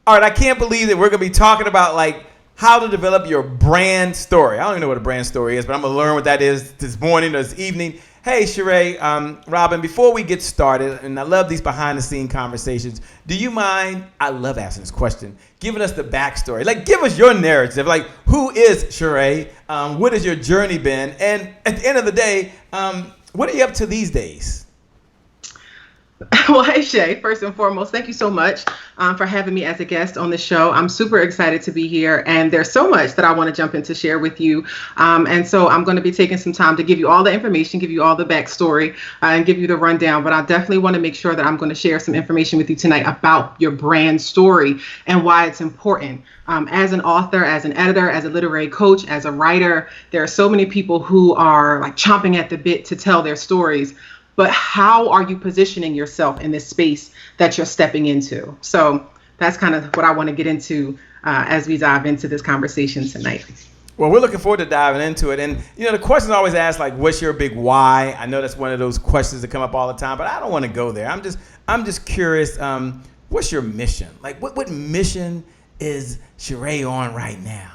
All right, I can't believe that we're going to be talking about like how to develop your brand story. I don't even know what a brand story is, but I'm going to learn what that is this morning or this evening. Hey, Sharai Robbin, before we get started, and I love these behind-the-scene conversations, do you mind, I love asking this question, giving us the backstory? Like, give us your narrative. Like, who is Sharai? What has your journey been? And at the end of the day, what are you up to these days? Well, hey, Shay, first and foremost, thank you so much for having me as a guest on the show. I'm super excited to be here, and there's so much that I want to jump in to share with you. And so I'm going to be taking some time to give you all the information, give you all the backstory, and give you the rundown. But I definitely want to make sure that I'm going to share some information with you tonight about your brand story and why it's important. As an author, as an editor, as a literary coach, as a writer, there are so many people who are like chomping at the bit to tell their stories. But how are you positioning yourself in this space that you're stepping into? So that's kind of what I want to get into as we dive into this conversation tonight. Well, we're looking forward to diving into it. And, you know, the question's always asked, like, what's your big why? I know that's one of those questions that come up all the time, but I don't want to go there. I'm just curious, what's your mission? Like, what mission is Sharai on right now?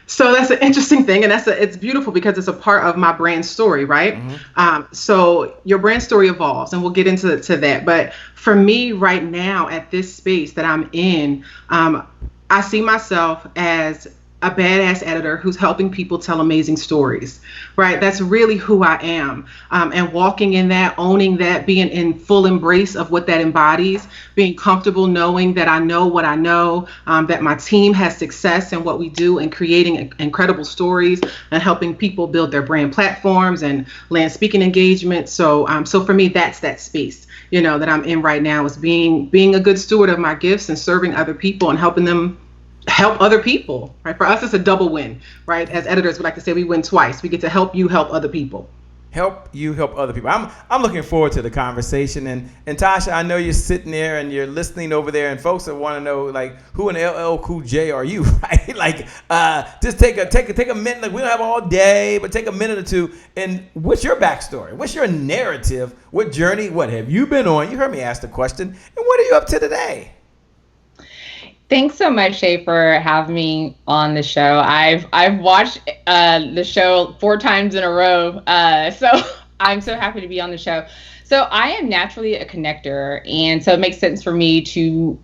So that's an interesting thing, and it's beautiful because it's a part of my brand story, right? Mm-hmm. So your brand story evolves, and we'll get into that. But for me right now at this space that I'm in, I see myself as a badass editor who's helping people tell amazing stories, right? That's really who I am. And walking in that, owning that, being in full embrace of what that embodies, being comfortable knowing that I know what I know, that my team has success in what we do and creating incredible stories and helping people build their brand platforms and land speaking engagements. So for me, that's that space, you know, that I'm in right now, is being a good steward of my gifts and serving other people and helping them help other people, right? For us, it's a double win, right? As editors, we like to say we win twice. We get to help you help other people. Help you help other people. I'm looking forward to the conversation. And Tasha, I know you're sitting there and you're listening over there, and folks that want to know, like, who in LL Cool J are you, right? Like, just take a minute. Like, we don't have all day, but take a minute or two. And what's your backstory? What's your narrative? What journey? What have you been on? You heard me ask the question. And what are you up to today? Thanks so much, Shay, for having me on the show. I've watched the show 4 times in a row, so I'm so happy to be on the show. So I am naturally a connector, and so it makes sense for me to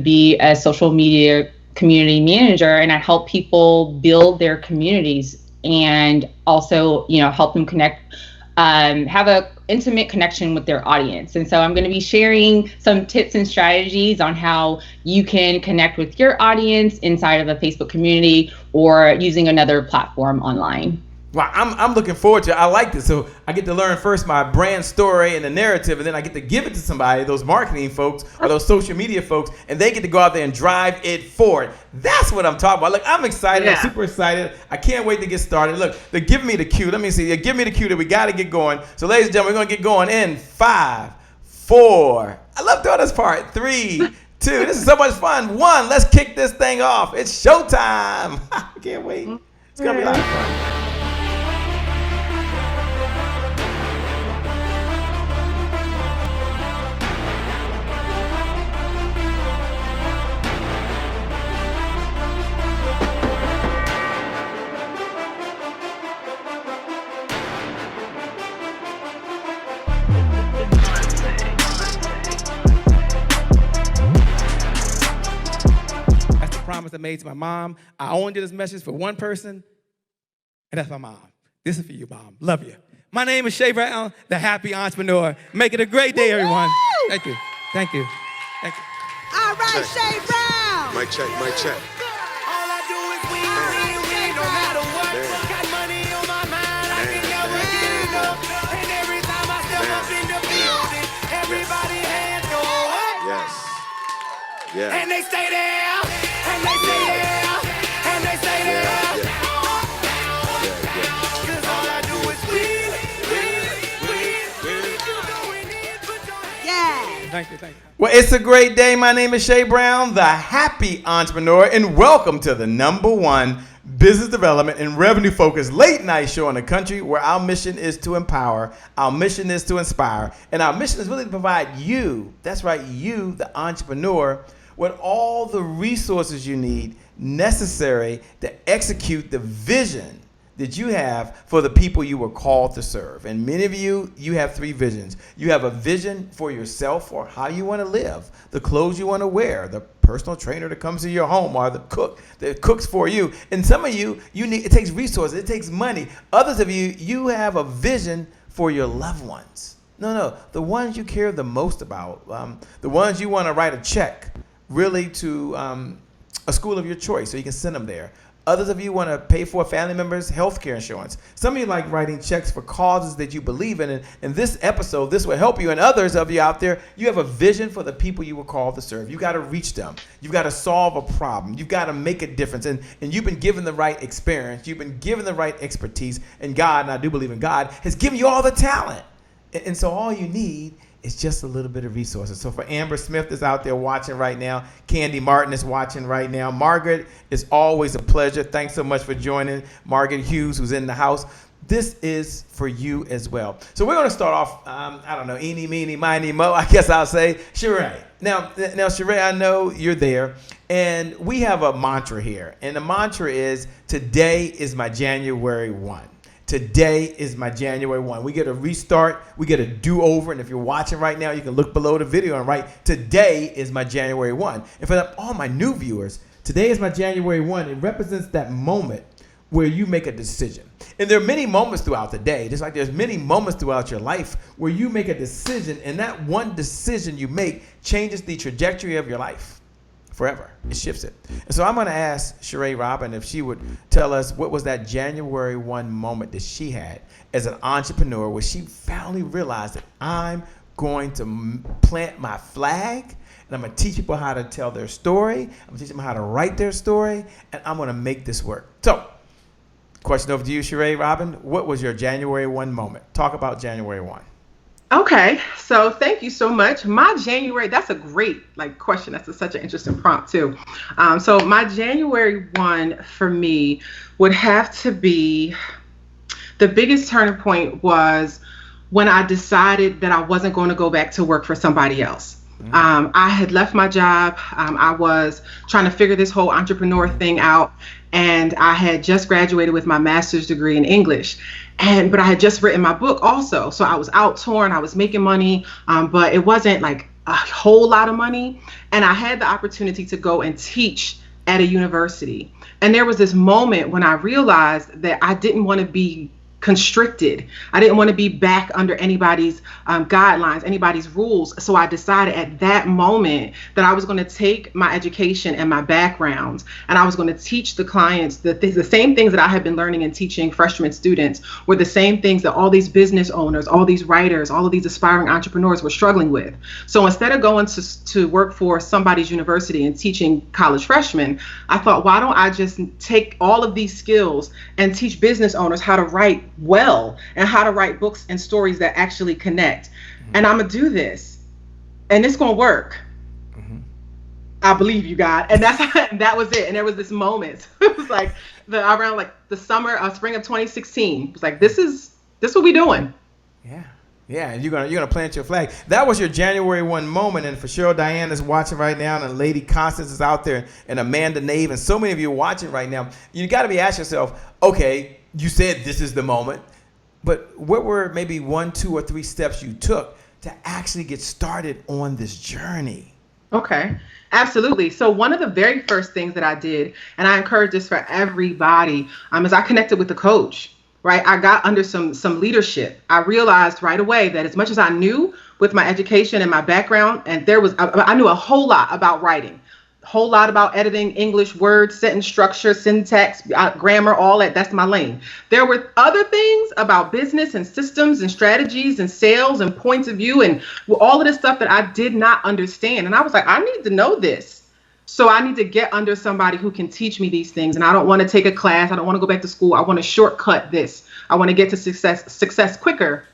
be a social media community manager, and I help people build their communities and also, you know, help them connect, have a intimate connection with their audience. And so I'm going to be sharing some tips and strategies on how you can connect with your audience inside of a Facebook community or using another platform online. Wow, I'm looking forward to it. I like this. So I get to learn first my brand story and the narrative, and then I get to give it to somebody, those marketing folks or those social media folks, and they get to go out there and drive it forward. That's what I'm talking about. Look, I'm excited. Yeah. I'm super excited. I can't wait to get started. Look, they're giving me the cue. Let me see. They're giving me the cue that we got to get going. So ladies and gentlemen, we're going to get going in 5, 4. I love doing this part. 3, 2. This is so much fun. 1. Let's kick this thing off. It's showtime. I can't wait. It's going to be a lot of fun. Promise I made to my mom. I only did this message for one person, and that's my mom. This is for you, Mom. Love you. My name is Sharai Brown, the happy entrepreneur. Make it a great day, everyone. Thank you. Thank you. Thank you. All right, Sharai Brown. Mic check, mic check. All I do is win, no matter what. Got money on my mind, I can never get enough. And every time I step up in the building, everybody hands go up. Yes. Yeah. And they stay there. And they stay there, and they stay there. Cause all I do is win. Yeah. Thank you. Well, it's a great day. My name is Sharai Brown, the happy entrepreneur, and welcome to the #1 business development and revenue focused late night show in the country, where our mission is to empower, our mission is to inspire, and our mission is really to provide you, that's right, you, the entrepreneur, with all the resources you need necessary to execute the vision that you have for the people you were called to serve. And many of you have 3 visions. You have a vision for yourself, or how you want to live, the clothes you want to wear, the personal trainer that comes to your home, or the cook that cooks for you. And some of you need, it takes resources, it takes money. Others of you have a vision for your loved ones. No, the ones you care the most about, the ones you want to write a check really to a school of your choice so you can send them there. Others of you want to pay for a family member's health care insurance. Some of you like writing checks for causes that you believe in. And in this episode, this will help you. And others of you out there, you have a vision for the people you were called to serve. You got to reach them. You've got to solve a problem. You've got to make a difference. And you've been given the right experience. You've been given the right expertise. And God, and I do believe in God, has given you all the talent. And so all you need is just a little bit of resources. So for Amber Smith is out there watching right now, Candy Martin is watching right now. Margaret, it's always a pleasure. Thanks so much for joining. Margaret Hughes, who's in the house. This is for you as well. So we're going to start off, I don't know, eeny, meeny, miny, mo, I guess I'll say, Sharai. Now, Sharai, I know you're there, and we have a mantra here. And the mantra is, today is my January 1. Today is my January 1. We get a restart. We get a do-over. And if you're watching right now, you can look below the video and write, today is my January 1. And for all my new viewers, today is my January 1. It represents that moment where you make a decision. And there are many moments throughout the day, just like there's many moments throughout your life where you make a decision, and that one decision you make changes the trajectory of your life forever. It shifts it. And so I'm going to ask Sharai Robbin if she would tell us what was that January 1 moment that she had as an entrepreneur where she finally realized that I'm going to plant my flag, and I'm going to teach people how to tell their story. I'm going to teach them how to write their story, and I'm going to make this work. So, question over to you, Sharai Robbin. What was your January 1 moment? Talk about January 1. Okay, so thank you so much. My January, that's a great question. That's such an interesting prompt too. So my January 1 for me would have to be, the biggest turning point was when I decided that I wasn't going to go back to work for somebody else. I had left my job. I was trying to figure this whole entrepreneur thing out, and I had just graduated with my master's degree in English. But I had just written my book also. So I was out touring, I was making money, but it wasn't like a whole lot of money. And I had the opportunity to go and teach at a university. And there was this moment when I realized that I didn't want to be constricted. I didn't want to be back under anybody's guidelines, anybody's rules. So I decided at that moment that I was going to take my education and my background, and I was going to teach the clients the same things that I had been learning and teaching freshman students were the same things that all these business owners, all these writers, all of these aspiring entrepreneurs were struggling with. So instead of going to work for somebody's university and teaching college freshmen, I thought, why don't I just take all of these skills and teach business owners how to write well and how to write books and stories that actually connect. And I'm gonna do this, and it's gonna work. I believe you, God. And that was it. And there was this moment. It was like around the spring of 2016. It was like, this is what we doing. Yeah, and you're gonna plant your flag. That was your January 1 moment. And for Cheryl Diane is watching right now, and Lady Constance is out there, and Amanda Nave, and so many of you are watching right now. You got to be asking yourself, okay, you said this is the moment, but what were maybe 1, 2, or 3 steps you took to actually get started on this journey? Okay, absolutely. So one of the very first things that I did, and I encourage this for everybody, is I connected with a coach. Right, I got under some leadership. I realized right away that as much as I knew with my education and my background, and I knew a whole lot about writing, a whole lot about editing, English words, sentence structure, syntax, grammar, all that. That's my lane. There were other things about business and systems and strategies and sales and points of view and all of this stuff that I did not understand. And I was like, I need to know this. So I need to get under somebody who can teach me these things. And I don't want to take a class. I don't want to go back to school. I want to shortcut this. I want to get to success quicker.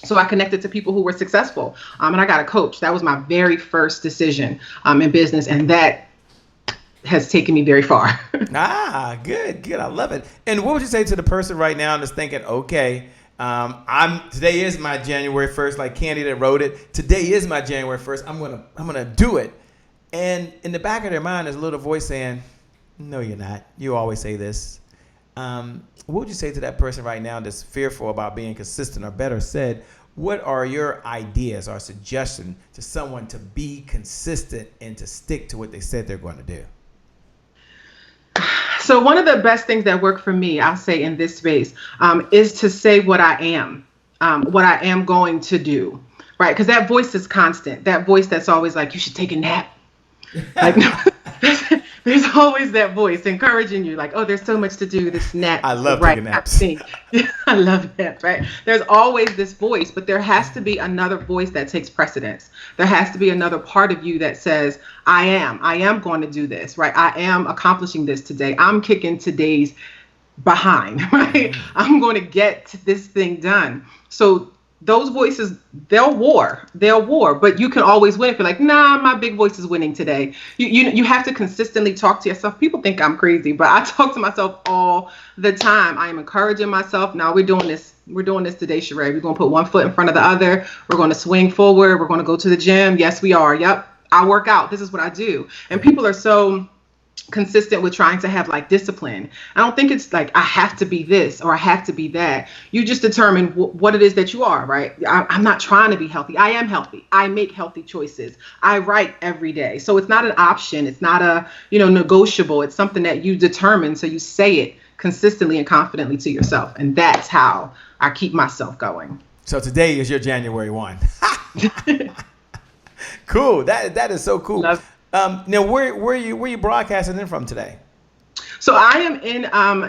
So I connected to people who were successful. And I got a coach. That was my very first decision in business. And that has taken me very far. Good. I love it. And what would you say to the person right now that's thinking, okay, today is my January 1st, like Candy that wrote it. Today is my January 1st. I'm gonna do it. And in the back of their mind, there's a little voice saying, no, you're not. You always say this. What would you say to that person right now that's fearful about being consistent, or better said, what are your ideas or suggestions to someone to be consistent and to stick to what they said they're going to do? So one of the best things that work for me, I'll say in this space, is to say what I am going to do, right? Because that voice is constant. That voice that's always like, you should take a nap. Like, no, there's always that voice encouraging you, like, oh, there's so much to do. This nap. I love right, taking naps. I love naps, right? There's always this voice, but there has to be another voice that takes precedence. There has to be another part of you that says, I am going to do this, right? I am accomplishing this today. I'm kicking today's behind, right? I'm going to get this thing done. So those voices, they'll war, but you can always win if you're like, nah, my big voice is winning today. You have to consistently talk to yourself. People think I'm crazy, but I talk to myself all the time. I am encouraging myself. Now we're doing this today, Sharai. We're going to put one foot in front of the other. We're going to swing forward. We're going to go to the gym. Yes, we are. Yep. I work out. This is what I do. And people are so consistent with trying to have like discipline. I don't think it's like I have to be this or I have to be that. You just determine what it is that you are, right? I'm not trying to be healthy. I am healthy. I make healthy choices. I write every day. So it's not an option. It's not a, negotiable. It's something that you determine. So you say it consistently and confidently to yourself. And that's how I keep myself going. So today is your January 1. Cool. That is so cool. Now, where you broadcasting in from today? So I am in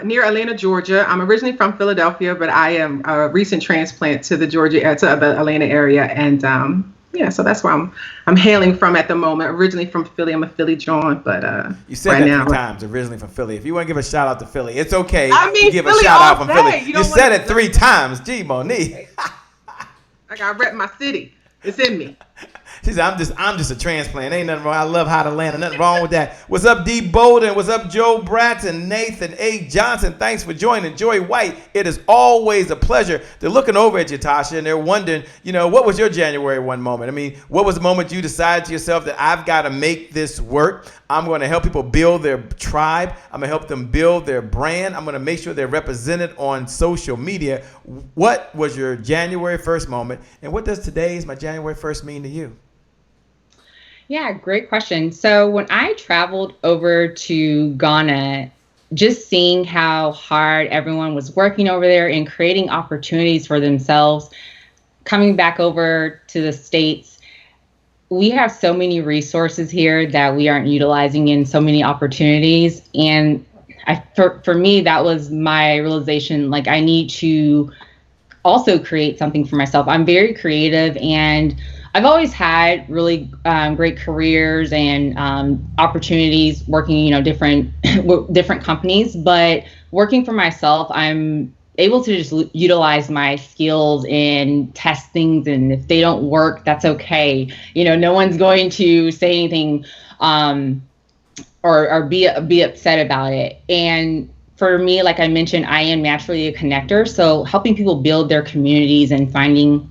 near Atlanta, Georgia. I'm originally from Philadelphia, but I am a recent transplant to the Atlanta area, and so that's where I'm hailing from at the moment. Originally from Philly, I'm a Philly John, but you said right that now, 3 times. Originally from Philly. If you want to give a shout out to Philly, it's okay. I mean, to give Philly a shout out all from day. Philly. You said it 3 times. Gee, Monique. Like I rep my city. It's in me. She said, I'm just a transplant. Ain't nothing wrong. I love Hot Atlanta. Nothing wrong with that. What's up, D. Bolden? What's up, Joe Bratton, Nathan A. Johnson? Thanks for joining. Joy White, it is always a pleasure. They're looking over at you, Tasha, and they're wondering, what was your January 1 moment? I mean, what was the moment you decided to yourself that I've got to make this work? I'm going to help people build their tribe. I'm going to help them build their brand. I'm going to make sure they're represented on social media. What was your January 1st moment? And what does today's my January 1st mean to you? Yeah, great question. So when I traveled over to Ghana, just seeing how hard everyone was working over there and creating opportunities for themselves, coming back over to the States, we have so many resources here that we aren't utilizing in so many opportunities. And for me, that was my realization, like I need to also create something for myself. I'm very creative, and I've always had really great careers and opportunities working, different companies. But working for myself, I'm able to just utilize my skills and test things. And if they don't work, that's okay. No one's going to say anything or be upset about it. And for me, like I mentioned, I am naturally a connector. So helping people build their communities and finding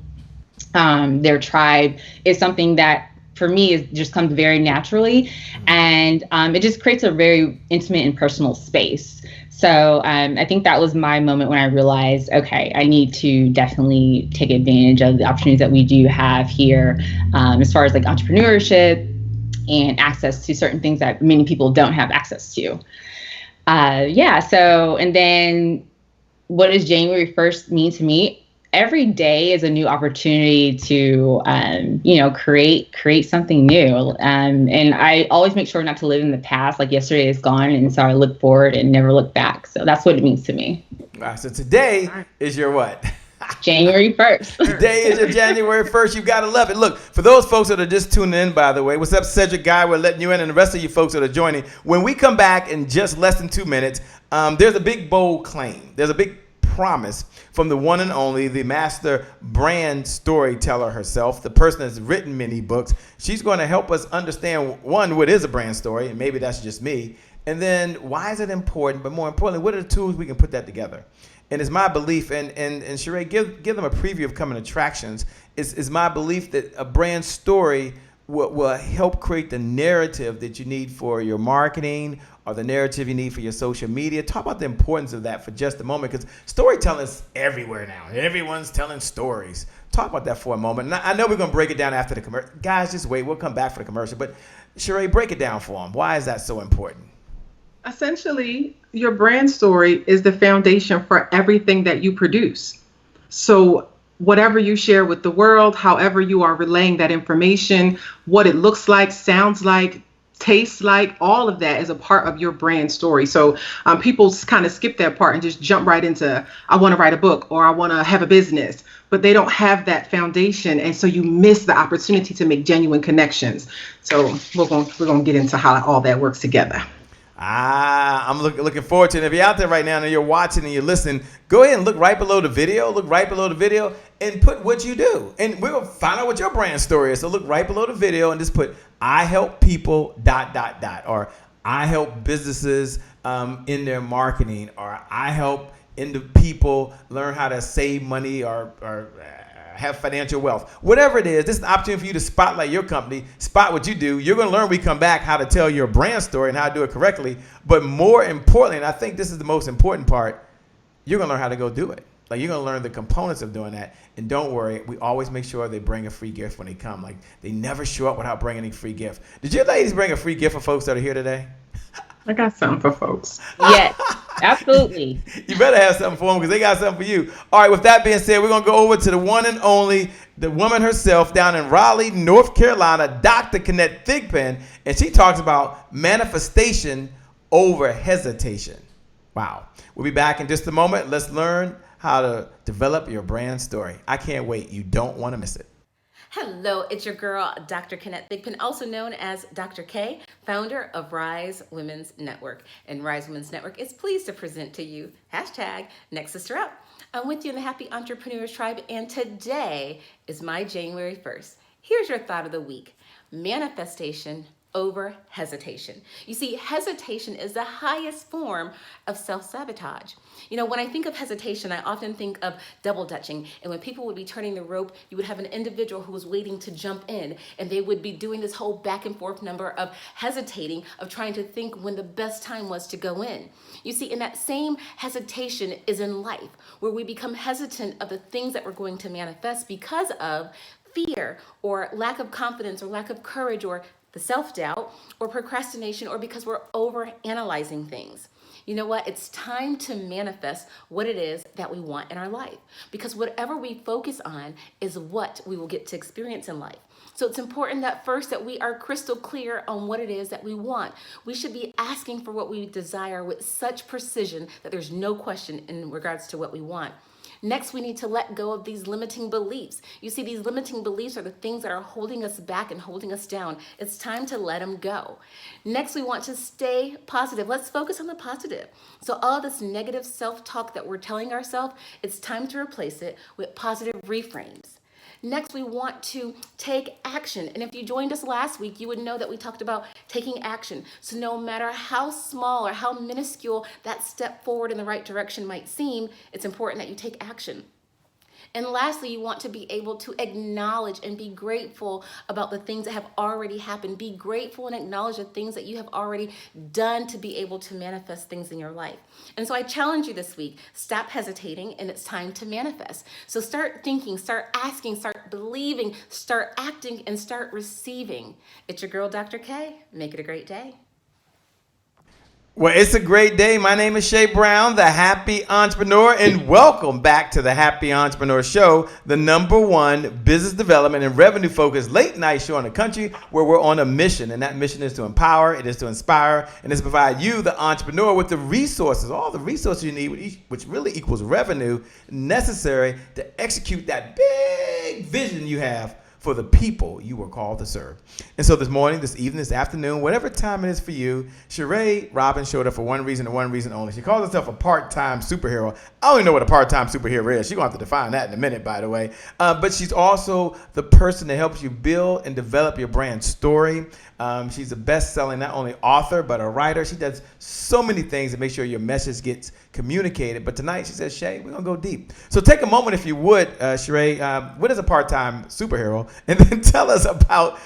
their tribe is something that for me just comes very naturally, and it just creates a very intimate and personal space. So I think that was my moment when I realized, okay, I need to definitely take advantage of the opportunities that we do have here, as far as like entrepreneurship and access to certain things that many people don't have access to. So, and then what does January 1st mean to me? Every day is a new opportunity to, create something new. And I always make sure not to live in the past, like yesterday is gone. And so I look forward and never look back. So that's what it means to me. Wow, so today is your what? January 1st. Today is your January 1st. You got to love it. Look, for those folks that are just tuning in, by the way, what's up, Cedric Guy? We're letting you in, and the rest of you folks that are joining. When we come back in just less than 2 minutes, there's a big, bold claim. There's a big promise from the one and only, the master brand storyteller herself, the person that's written many books. She's going to help us understand, one, what is a brand story, and maybe that's just me, and then why is it important, but more importantly, what are the tools we can put that together? And it's my belief, and Sharai, give them a preview of coming attractions. It's my belief that a brand story will help create the narrative that you need for your marketing or the narrative you need for your social media. Talk about the importance of that for just a moment, because storytelling is everywhere now. Everyone's telling stories. Talk about that for a moment. And I know we're going to break it down after the commercial. Guys, just wait. We'll come back for the commercial. But Sharai, break it down for them. Why is that so important? Essentially, your brand story is the foundation for everything that you produce. So whatever you share with the world, however you are relaying that information, what it looks like, sounds like, tastes like, all of that is a part of your brand story. So people kind of skip that part and just jump right into, I want to write a book or I want to have a business, but they don't have that foundation. And so you miss the opportunity to make genuine connections. So we're going to get into how all that works together. I'm looking forward to it. If you're out there right now and you're watching and you're listening, go ahead and look right below the video. Look right below the video and put what you do. And we're going to find out what your brand story is. So look right below the video and just put, I help people ... or I help businesses in their marketing, or I help people learn how to save money or have financial wealth. Whatever it is, this is an opportunity for you to spotlight your company, spot what you do. You're going to learn when we come back how to tell your brand story and how to do it correctly. But more importantly, and I think this is the most important part, you're going to learn how to go do it. Like, you're going to learn the components of doing that. And don't worry, we always make sure they bring a free gift when they come. Like, they never show up without bringing a free gift. Did you ladies bring a free gift for folks that are here today? I got something for folks. Yes, absolutely. You better have something for them because they got something for you. All right, with that being said, we're going to go over to the one and only, the woman herself down in Raleigh, North Carolina, Dr. Kenneth Thigpen, and she talks about manifestation over hesitation. Wow. We'll be back in just a moment. Let's learn how to develop your brand story. I can't wait. You don't want to miss it. Hello, it's your girl, Dr. Kenneth Thigpen, also known as Dr. K, founder of Rise Women's Network. And Rise Women's Network is pleased to present to you, #Next Sister Up. I'm with you in the Happy Entrepreneurs Tribe, and today is my January 1st. Here's your thought of the week: manifestation over hesitation. You see, hesitation is the highest form of self-sabotage. You know, when I think of hesitation, I often think of double dutching. And when people would be turning the rope, you would have an individual who was waiting to jump in, and they would be doing this whole back and forth number of hesitating, of trying to think when the best time was to go in. You see, in that same hesitation is in life, where we become hesitant of the things that we're going to manifest because of fear or lack of confidence or lack of courage or the self-doubt or procrastination, or because we're over-analyzing things. You know what? It's time to manifest what it is that we want in our life, because whatever we focus on is what we will get to experience in life. So it's important that first that we are crystal clear on what it is that we want. We should be asking for what we desire with such precision that there's no question in regards to what we want. Next, we need to let go of these limiting beliefs. You see, these limiting beliefs are the things that are holding us back and holding us down. It's time to let them go. Next, we want to stay positive. Let's focus on the positive. So all this negative self-talk that we're telling ourselves, it's time to replace it with positive reframes. Next, we want to take action. And if you joined us last week, you would know that we talked about taking action. So no matter how small or how minuscule that step forward in the right direction might seem, it's important that you take action. And lastly, you want to be able to acknowledge and be grateful about the things that have already happened. Be grateful and acknowledge the things that you have already done to be able to manifest things in your life. And so I challenge you this week, stop hesitating, and it's time to manifest. So start thinking, start asking, start believing, start acting, and start receiving. It's your girl, Dr. K. Make it a great day. Well, it's a great day. My name is Shay Brown, the Happy Entrepreneur, and welcome back to the Happy Entrepreneur Show, the #1 business development and revenue focused late night show in the country, where we're on a mission. And that mission is to empower, it is to inspire, and it's to provide you, the entrepreneur, with the resources, all the resources you need, which really equals revenue necessary to execute that big vision you have for the people you were called to serve. And so this morning, this evening, this afternoon, whatever time it is for you, Sharai Robbin showed up for one reason and one reason only. She calls herself a part-time superhero. I don't even know what a part-time superhero is. She's going to have to define that in a minute, by the way. But she's also the person that helps you build and develop your brand story. She's a best-selling, not only author, but a writer. She does so many things to make sure your message gets communicated. But tonight, she says, Shay, we're going to go deep. So take a moment, if you would, Sharai. What is a part-time superhero? And then tell us about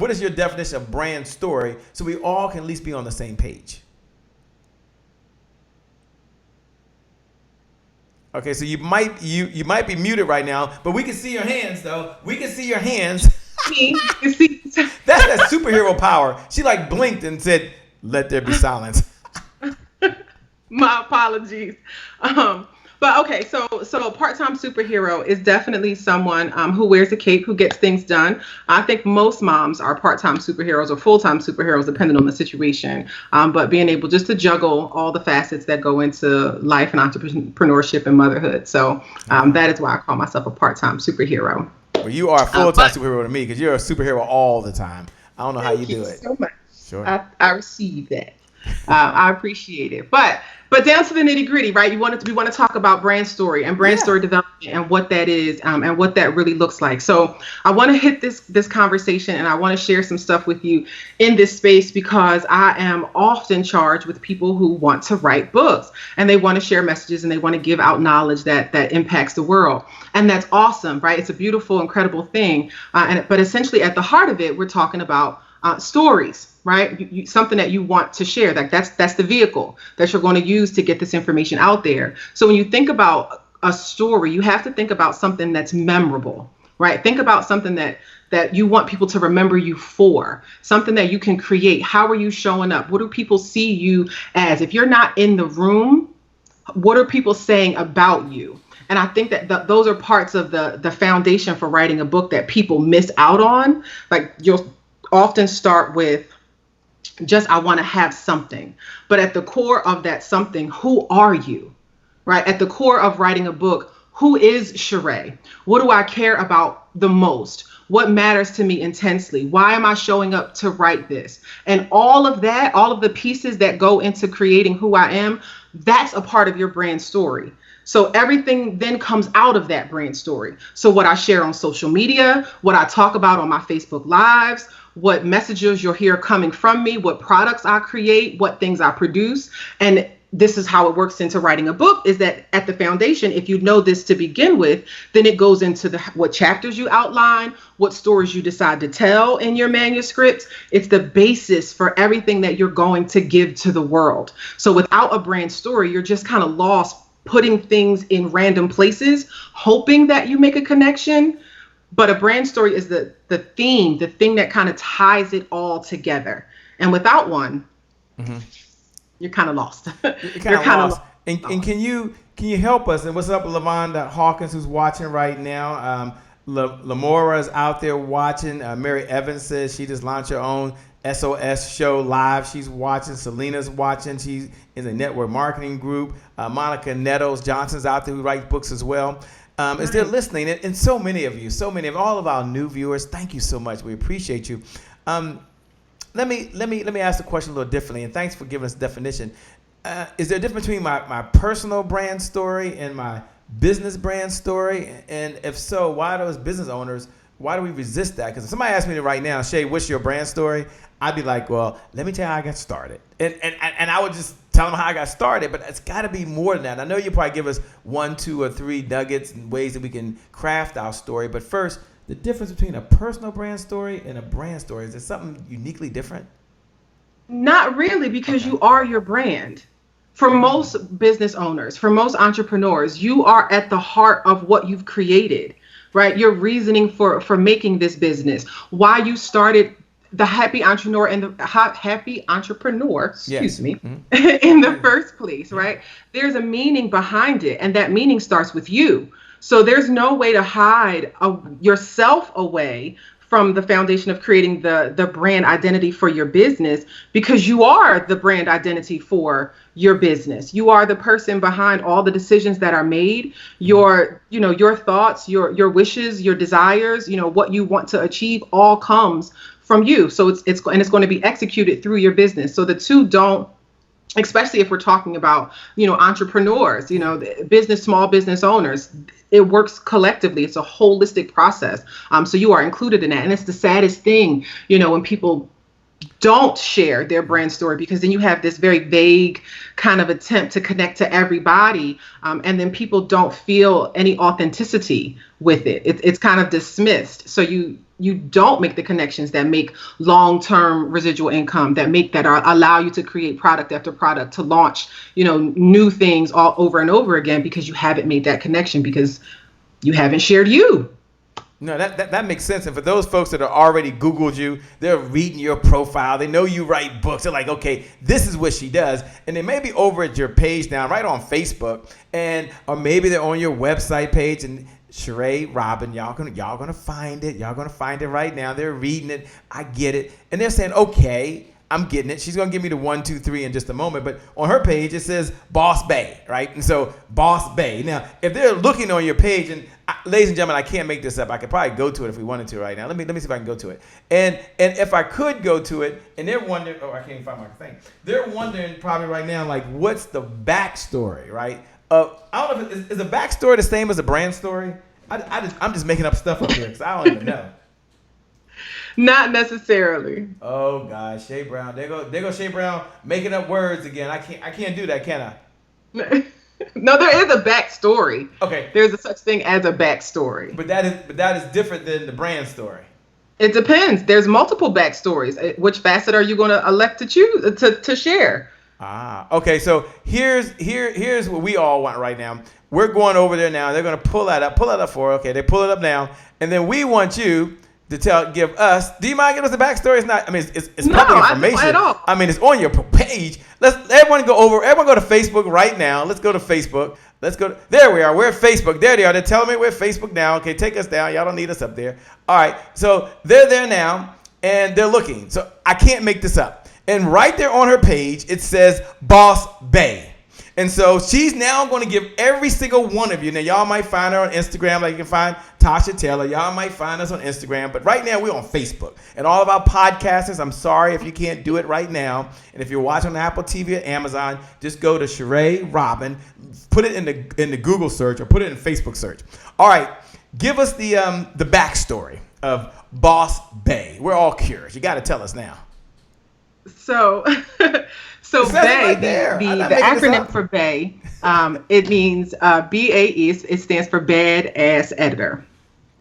what is your definition of brand story, so we all can at least be on the same page. Okay, so you might be muted right now, but we can see your hands though. We can see your hands. You see, That's that superhero power. She like blinked and said, "Let there be silence." my apologies. But okay, so a part-time superhero is definitely someone who wears a cape, who gets things done. I think most moms are part-time superheroes or full-time superheroes, depending on the situation. But being able just to juggle all the facets that go into life and entrepreneurship and motherhood. So that is why I call myself a part-time superhero. Well, you are a full-time superhero to me because you're a superhero all the time. I don't know how you do it. Thank you so much. Sure. I receive that. I appreciate it. But down to the nitty gritty, right? We want to talk about brand story and brand story development and what that is and what that really looks like. So I want to hit this conversation and I want to share some stuff with you in this space because I am often charged with people who want to write books and they want to share messages and they want to give out knowledge that impacts the world. And that's awesome, right? It's a beautiful, incredible thing. But essentially at the heart of it, we're talking about stories, right? Something that you want to share. That's the vehicle that you're going to use to get this information out there. So when you think about a story, you have to think about something that's memorable, right? Think about something that you want people to remember you for, something that you can create. How are you showing up? What do people see you as? If you're not in the room, what are people saying about you? And I think that those are parts of the foundation for writing a book that people miss out on. Like you'll often start with just, I want to have something. But at the core of that something, who are you, right? At the core of writing a book, who is Sharai? What do I care about the most? What matters to me intensely? Why am I showing up to write this? And all of that, all of the pieces that go into creating who I am, that's a part of your brand story. So everything then comes out of that brand story. So what I share on social media, what I talk about on my Facebook Lives, what messages you'll hear coming from me, what products I create, what things I produce. And this is how it works into writing a book, is that at the foundation, if you know this to begin with, then it goes into what chapters you outline, what stories you decide to tell in your manuscripts. It's the basis for everything that you're going to give to the world. So without a brand story, you're just kind of lost putting things in random places, hoping that you make a connection. But a brand story is the theme, the thing that kind of ties it all together. And without one, you're kind of lost. You're kind of lost. And can you help us? And what's up, Lavonda Hawkins, who's watching right now? Lamora's out there watching. Mary Evans says she just launched her own SOS show live. She's watching. Selena's watching. She's in the network marketing group. Monica Nettles Johnson's out there who writes books as well. Is they're listening, and so many of all of our new viewers, thank you so much. We appreciate you. Let me ask the question a little differently, and thanks for giving us a definition. Is there a difference between my personal brand story and my business brand story? And if so, why those business owners, why do we resist that? Because if somebody asked me right now, Shay, what's your brand story? I'd be like, well, let me tell you how I got started. And I would just tell them how I got started, but it's got to be more than that. I know you probably give us 1, 2, or 3 nuggets and ways that we can craft our story. But first, the difference between a personal brand story and a brand story, is there something uniquely different? Not really, because you are your brand. For most business owners, for most entrepreneurs, you are at the heart of what you've created, right? Your reasoning for making this business, why you started the happy entrepreneur and the happy entrepreneur, excuse me, in the first place, right? There's a meaning behind it, and that meaning starts with you. So there's no way to hide yourself away from the foundation of creating the brand identity for your business, because you are the brand identity for your business. You are the person behind all the decisions that are made, your thoughts, your wishes, your desires, what you want to achieve all comes from you. So it's going to be executed through your business. So the two don't, especially if we're talking about, entrepreneurs, small business owners, it works collectively. It's a holistic process. So you are included in that. And it's the saddest thing, when people don't share their brand story, because then you have this very vague kind of attempt to connect to everybody, and then people don't feel any authenticity with it. It's kind of dismissed. So you don't make the connections that make long-term residual income, that allow you to create product after product, to launch, new things all over and over again, because you haven't made that connection, because you haven't shared you. No, that makes sense. And for those folks that are already Googled you, they're reading your profile, they know you write books, they're like, okay, this is what she does. And they may be over at your page now, right on Facebook, or maybe they're on your website page, and Sharai Robbin, y'all gonna find it. Y'all gonna find it right now. They're reading it. I get it. And they're saying, okay, I'm getting it. She's gonna give me the 1, 2, 3 in just a moment. But on her page, it says Boss Bae, right? And so Boss Bae. Now, if they're looking on your page, and ladies and gentlemen, I can't make this up. I could probably go to it if we wanted to right now. Let me see if I can go to it. And if I could go to it, and they're wondering, I can't even find my thing. They're wondering probably right now, like, what's the backstory, right? I don't know if is the backstory the same as a brand story? I'm just making up stuff up here because I don't even know. Not necessarily. Oh gosh, Shay Brown. There go Shay Brown making up words again. I can't do that, can I? No, there is a backstory. Okay. There's a such thing as a backstory. But that is different than the brand story. It depends. There's multiple backstories. Which facet are you going to elect to choose to share? Okay. So here's what we all want right now. We're going over there now. They're going to pull that up for her. Okay, they pull it up now, and then we want you to give us. Do you mind giving us the backstory? It's not. I mean, it's public information. Not at all. I mean, it's on your page. Everyone go to Facebook right now. Let's go to Facebook. There we are. We're at Facebook. There they are. They're telling me we're at Facebook now. Okay, take us down. Y'all don't need us up there. All right. So they're there now, and they're looking. So I can't make this up. And right there on her page, it says Boss Bae. And so she's now going to give every single one of you. Now, y'all might find her on Instagram, like you can find Tasha Taylor. Y'all might find us on Instagram. But right now, we're on Facebook. And all of our podcasters, I'm sorry if you can't do it right now. And if you're watching on Apple TV or Amazon, just go to Sharai Robbin, put it in the Google search, or put it in Facebook search. All right, give us the backstory of Boss Bae. We're all curious. You got to tell us now. So BAE, the acronym for BAE, it means BAE. It stands for Badass Editor.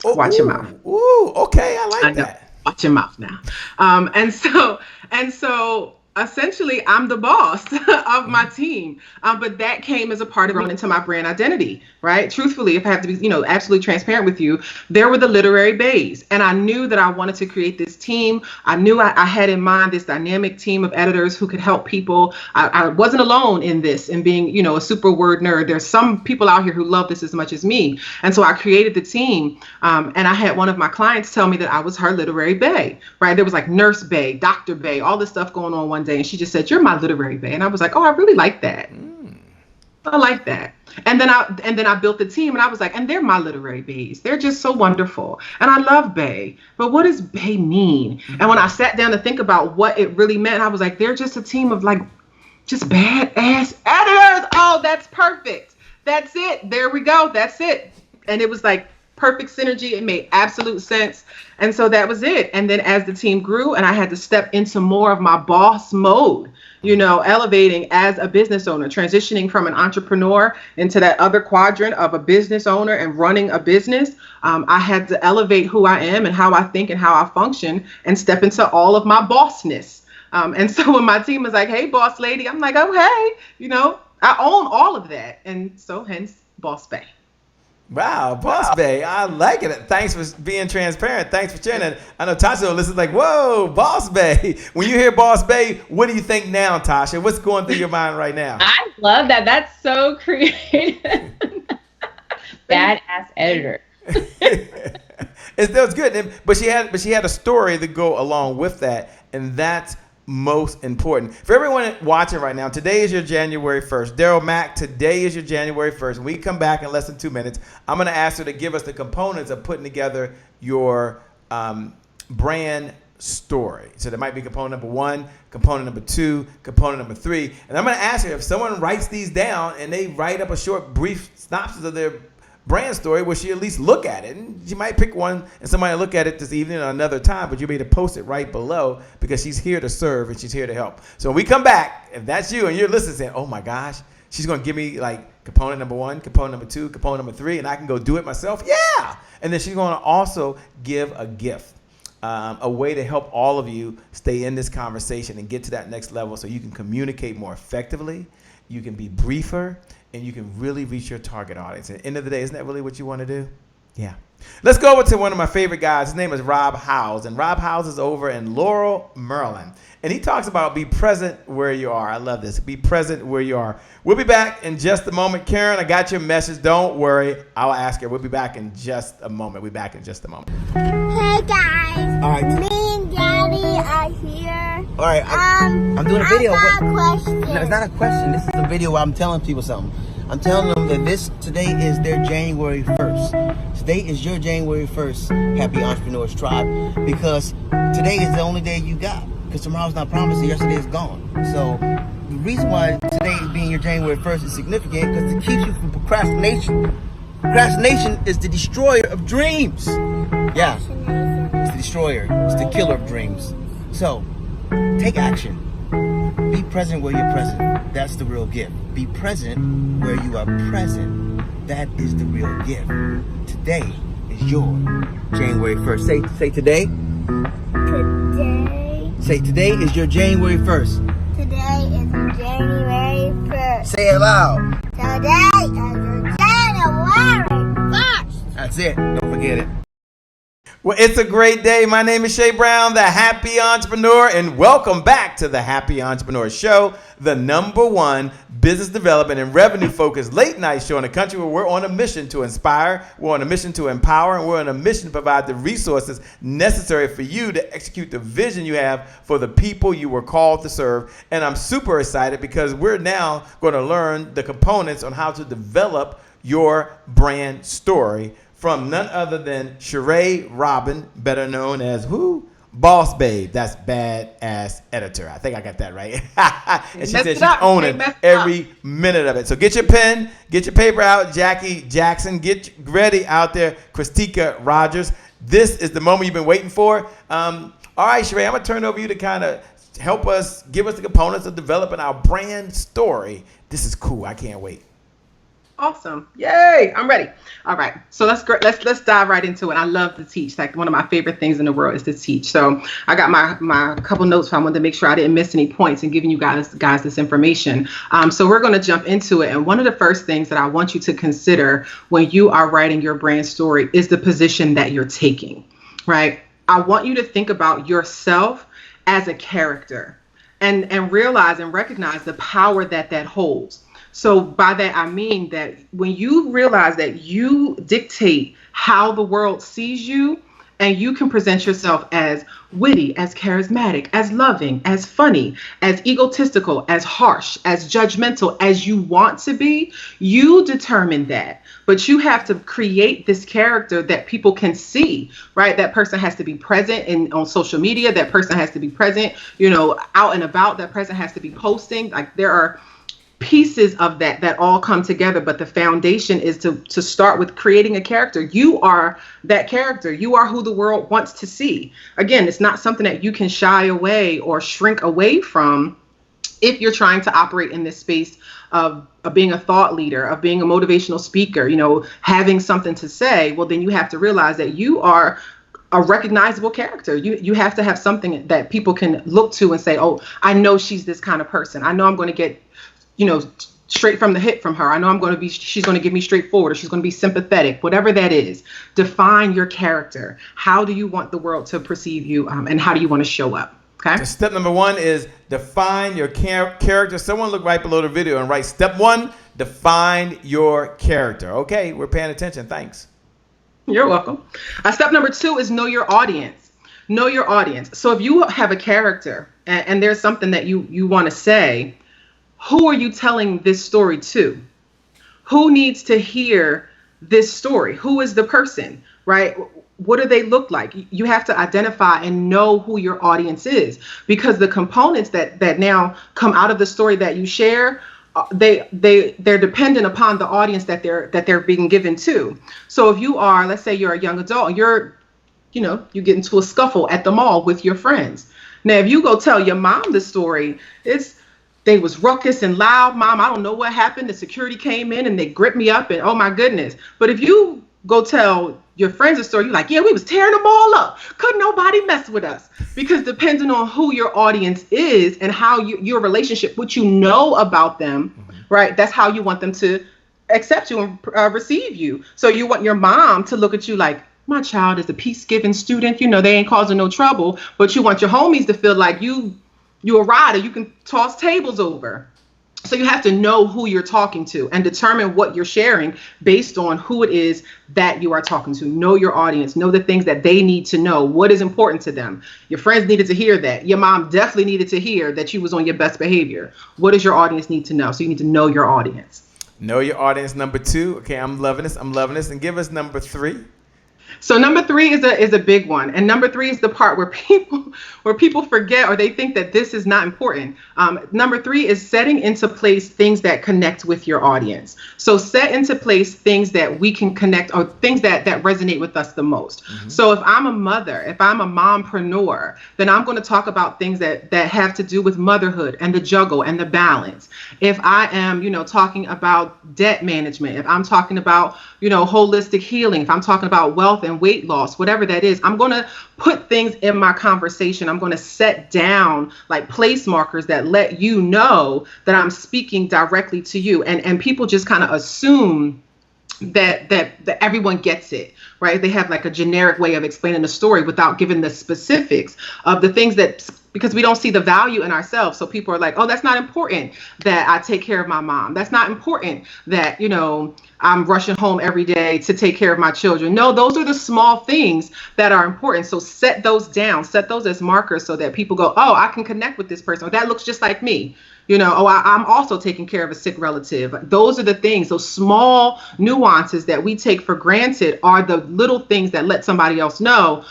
Watch your mouth. Ooh, okay, I like that. Watch your mouth now. And so essentially, I'm the boss of my team. But that came as a part of growing into my brand identity, right? Truthfully, if I have to be, absolutely transparent with you, there were the Literary BAEs. And I knew that I wanted to create this team. I knew I had in mind this dynamic team of editors who could help people. I wasn't alone in this, and being, a super word nerd. There's some people out here who love this as much as me. And so I created the team. And I had one of my clients tell me that I was her Literary BAE, right? There was like Nurse BAE, Dr. BAE, all this stuff going on one day, and she just said, "You're my Literary BAE." And I was like, "Oh, I really like that. I like that." And then I built the team, and I was like, "And they're my Literary BAEs. They're just so wonderful, and I love BAE. But what does BAE mean?" And when I sat down to think about what it really meant, I was like, "They're just a team of like just badass editors." Oh, that's perfect. That's it. There we go. That's it. And it was like perfect synergy. It made absolute sense. And so that was it. And then as the team grew and I had to step into more of my boss mode, elevating as a business owner, transitioning from an entrepreneur into that other quadrant of a business owner and running a business, I had to elevate who I am and how I think and how I function and step into all of my bossness. And so when my team was like, "Hey, boss lady," I'm like, "Oh, hey, I own all of that." And so hence Boss Bae. Wow, Boss Bae. I like it. Thanks for being transparent. Thanks for sharing that. I know Tasha will listen like, "Whoa, Boss Bae." When you hear Boss Bae, what do you think now, Tasha? What's going through your mind right now? I love that. That's so creative. Badass editor. It's good. But she had a story to go along with that, and that's most important. For everyone watching right now, today is your January 1st. Daryl Mack, today is your January 1st. When we come back in less than 2 minutes, I'm going to ask her to give us the components of putting together your brand story. So there might be component number 1, component number 2, component number 3. And I'm going to ask her if someone writes these down and they write up a short, brief synopsis of their brand story, will she at least look at it? And she might pick one and somebody look at it this evening or another time, but you'll be able to post it right below because she's here to serve and she's here to help. So when we come back, if that's you and you're listening saying, oh my gosh, she's going to give me like component number 1, component number 2, component number 3, and I can go do it myself. Yeah. And then she's going to also give a gift, a way to help all of you stay in this conversation and get to that next level so you can communicate more effectively, you can be briefer, and you can really reach your target audience. At the end of the day, isn't that really what you want to do? Yeah. Let's go over to one of my favorite guys. His name is Rob Howes, and Rob Howes is over in Laurel, Maryland. And he talks about be present where you are. I love this. Be present where you are. We'll be back in just a moment. Karen, I got your message. Don't worry. I'll ask her. We'll be back in just a moment. We'll be back in just a moment. Hey guys. All right. Me and Daddy are here. All right. I'm doing a video. I got a question. No, it's not a question. This is a video where I'm telling people something. I'm telling them that today is their January 1st. Today is your January 1st Happy Entrepreneurs Tribe, because today is the only day you got. Because tomorrow's not promised and yesterday is gone. So the reason why today being your January 1st is significant because it keeps you from procrastination. Procrastination is the destroyer of dreams. Yeah, it's the destroyer. It's the killer of dreams. So take action. Be present where you're present. That's the real gift. Be present where you are present. That is the real gift. Today is your January 1st. Say today. Today. Say today is your January 1st. Today is January 1st. Say it loud. Today is January 1st. That's it. Don't forget it. Well, it's a great day. My name is Shay Brown, the Happy Entrepreneur, and welcome back to the Happy Entrepreneur Show, the #1 business development and revenue-focused late-night show in the country where we're on a mission to inspire, we're on a mission to empower, and we're on a mission to provide the resources necessary for you to execute the vision you have for the people you were called to serve. And I'm super excited because we're now going to learn the components on how to develop your brand story from none other than Sharai Robbin, better known as who? Boss Babe. That's badass editor. I think I got that right. And she said she's owning every minute of it. So get your pen, get your paper out. Jackie Jackson, get ready out there. Christika Rogers. This is the moment you've been waiting for. All right, Sharai, I'm going to turn it over to you to kind of help us, give us the components of developing our brand story. This is cool. I can't wait. Awesome. Yay. I'm ready. All right. So let's dive right into it. I love to teach. Like one of my favorite things in the world is to teach. So I got my couple notes. So I wanted to make sure I didn't miss any points in giving you guys this information. So we're going to jump into it. And one of the first things that I want you to consider when you are writing your brand story is the position that you're taking, right? I want you to think about yourself as a character and realize and recognize the power that holds. So by that, I mean that when you realize that you dictate how the world sees you, and you can present yourself as witty, as charismatic, as loving, as funny, as egotistical, as harsh, as judgmental as you want to be, you determine that. But you have to create this character that people can see, right? That person has to be present on social media. That person has to be present, out and about. That person has to be posting. Like there are pieces of that all come together, but the foundation is to start with creating a character. You are that character. You are who the world wants to see. Again, it's not something that you can shy away or shrink away from if you're trying to operate in this space of being a thought leader, of being a motivational speaker, having something to say. Well, then you have to realize that you are a recognizable character. You have to have something that people can look to and say, oh, I know she's this kind of person. I know I'm going to get straight from the hip from her. I know she's going to give me straightforward, or she's going to be sympathetic, whatever that is. Define your character. How do you want the world to perceive you, and how do you want to show up? Okay. So step number 1 is define your character. Someone look right below the video and write step 1, define your character. Okay, we're paying attention. Thanks. You're welcome. Step number 2 is know your audience. Know your audience. So if you have a character and there's something that you want to say, who are you telling this story to? Who needs to hear this story? Who is the person, right? What do they look like? You have to identify and know who your audience is, because the components that now come out of the story that you share they're dependent upon the audience that they're being given to. So if you are, let's say you're a young adult and you get into a scuffle at the mall with your friends. Now, if you go tell your mom the story, they was ruckus and loud. Mom, I don't know what happened. The security came in and they gripped me up and oh my goodness. But if you go tell your friends a story, you're like, yeah, we was tearing them all up. Couldn't nobody mess with us. Because depending on who your audience is and how your relationship, what you know about them, right? That's how you want them to accept you and receive you. So you want your mom to look at you like, my child is a peace-giving student. They ain't causing no trouble. But you want your homies to feel like you're a rider. You can toss tables over. So you have to know who you're talking to and determine what you're sharing based on who it is that you are talking to. Know your audience. Know the things that they need to know. What is important to them? Your friends needed to hear that. Your mom definitely needed to hear that you was on your best behavior. What does your audience need to know? So you need to know your audience. Know your audience, number 2. Okay, I'm loving this. And give us number 3. So number 3 is a big one. And number 3 is the part where people forget or they think that this is not important. Number 3 is setting into place things that connect with your audience. So set into place things that we can connect or things that resonate with us the most. So if I'm a mother, if I'm a mompreneur, then I'm going to talk about things that have to do with motherhood and the juggle and the balance. If I am, talking about debt management, if I'm talking about, holistic healing, if I'm talking about wealth and weight loss, whatever that is, I'm going to put things in my conversation. I'm going to set down like place markers that let you know that I'm speaking directly to you. And people just kind of assume that everyone gets it, right? They have like a generic way of explaining the story without giving the specifics of the things because we don't see the value in ourselves. So people are like, oh, that's not important that I take care of my mom. That's not important that, I'm rushing home every day to take care of my children. No, those are the small things that are important. So set those down, set those as markers so that people go, oh, I can connect with this person. Or that looks just like me. I'm also taking care of a sick relative. Those are the things, those small nuances that we take for granted are the little things that let somebody else know,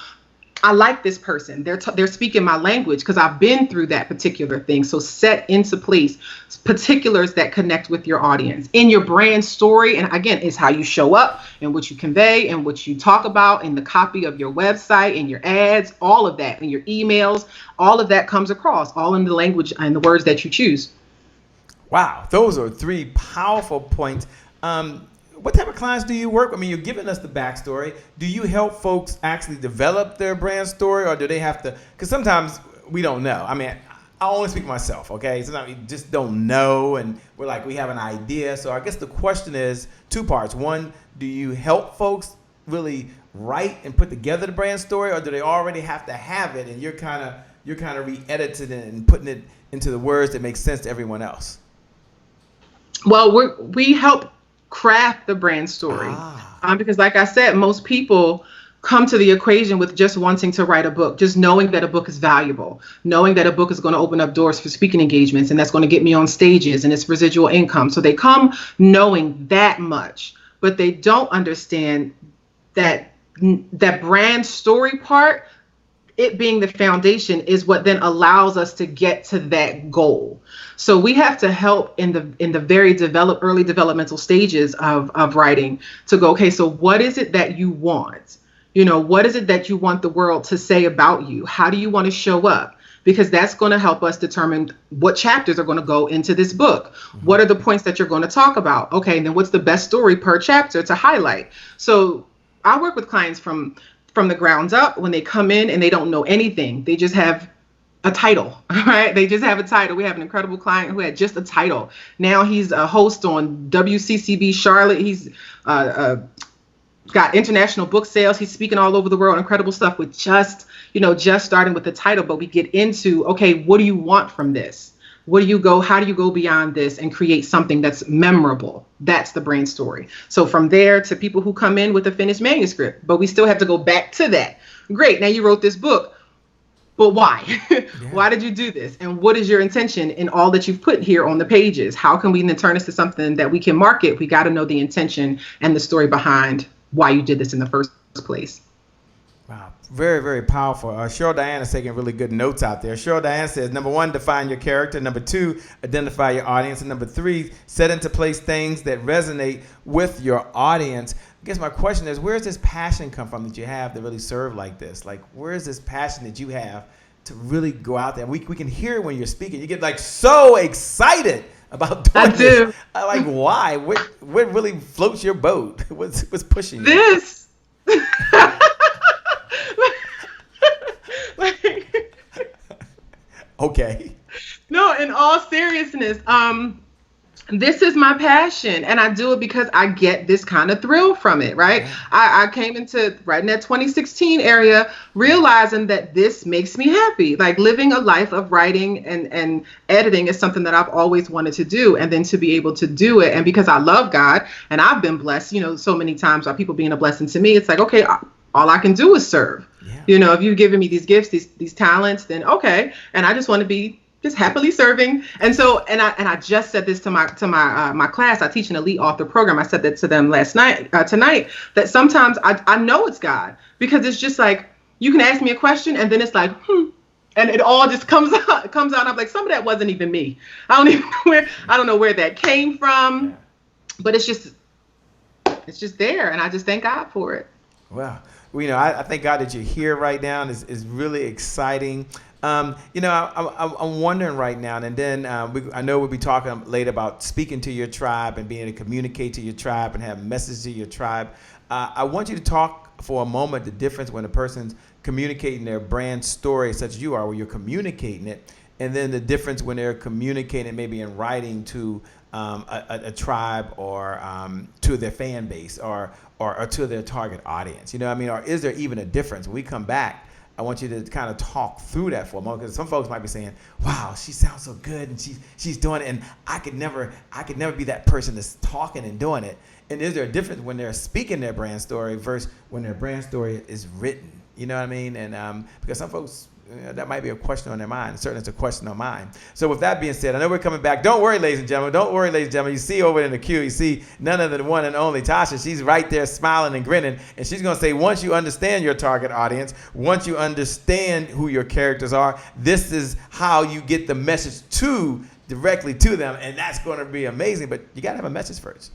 I like this person. They're speaking my language because I've been through that particular thing. So set into place particulars that connect with your audience in your brand story. And again, it's how you show up and what you convey and what you talk about in the copy of your website and your ads, all of that, and your emails, all of that comes across, all in the language and the words that you choose. Wow, those are 3 powerful points. What type of clients do you work with? I mean, you're giving us the backstory. Do you help folks actually develop their brand story, or do they have to? Because sometimes we don't know. I mean, I only speak for myself, okay? Sometimes we just don't know, and we have an idea. So I guess the question is 2 parts. 1, do you help folks really write and put together the brand story, or do they already have to have it, and you're kind of re-editing it and putting it into the words that make sense to everyone else? Well, we help craft the brand story because like I said, most people come to the equation with just wanting to write a book, just knowing that a book is valuable, knowing that a book is going to open up doors for speaking engagements and that's going to get me on stages and it's residual income. So they come knowing that much, but they don't understand that brand story part, it being the foundation, is what then allows us to get to that goal. So we have to help in the very early developmental stages of writing to go, okay, so what is it that you want? What is it that you want the world to say about you? How do you want to show up? Because that's going to help us determine what chapters are going to go into this book. What are the points that you're going to talk about? Okay, and then what's the best story per chapter to highlight? So I work with clients from the ground up when they come in and they don't know anything. They just have a title, right? They just have a title. We have an incredible client who had just a title. Now he's a host on WCCB Charlotte. He's got international book sales. He's speaking all over the world. Incredible stuff with just starting with the title. But we get into, okay, what do you want from this? How do you go beyond this and create something that's memorable? That's the brand story. So from there to people who come in with a finished manuscript, but we still have to go back to that. Great. Now you wrote this book, but why? Yeah. Why did you do this? And what is your intention in all that you've put here on the pages? How can we then turn this to something that we can market? We got to know the intention and the story behind why you did this in the first place. Wow. Very, very powerful. Cheryl Diane is taking really good notes out there. Cheryl Diane says, number 1, define your character. Number 2, identify your audience. And number 3, set into place things that resonate with your audience. I guess my question is, where does this passion come from that you have to really serve like this? Like, where is this passion that you have to really go out there? We can hear it when you're speaking. You get like so excited about doing this. Like, why? What really floats your boat? What's pushing you? This. Okay. No, in all seriousness, this is my passion, and I do it because I get this kind of thrill from it, right? I came into right in that 2016 area realizing that this makes me happy. Like, living a life of writing and editing is something that I've always wanted to do, and then to be able to do it, and because I love God and I've been blessed, so many times by people being a blessing to me, it's like, okay, all I can do is serve. Yeah. If you've given me these gifts, these talents, then okay, and I just want to be just happily serving. And so, and I just said this to my class. I teach an elite author program. I said that to them tonight, that sometimes I know it's God, because it's just like, you can ask me a question and then it's like, and it all just comes out. And I'm like, some of that wasn't even me. I don't know where that came from, but it's just there. And I just thank God for it. Wow. Well, I thank God that you're here right now. Is really exciting. I'm wondering right now, and then I know we'll be talking later about speaking to your tribe and being able to communicate to your tribe and have messages to your tribe. I want you to talk for a moment the difference when a person's communicating their brand story, such as you are, where you're communicating it, and then the difference when they're communicating maybe in writing to a tribe or to their fan base or to their target audience. Or is there even a difference? When we come back, I want you to kind of talk through that for a moment, because some folks might be saying, wow, she sounds so good and she's doing it, and I could never be that person that's talking and doing it. And is there a difference when they're speaking their brand story versus when their brand story is written? You know what I mean? And because some folks, that might be a question on their mind. Certainly it's a question on mine. So with that being said, I know we're coming back. Don't worry, ladies and gentlemen. Don't worry, ladies and gentlemen. You see over in the queue, you see none other than one and only Tasha. She's right there smiling and grinning. And she's going to say, once you understand your target audience, once you understand who your characters are, this is how you get the message directly to them. And that's going to be amazing. But you got to have a message first.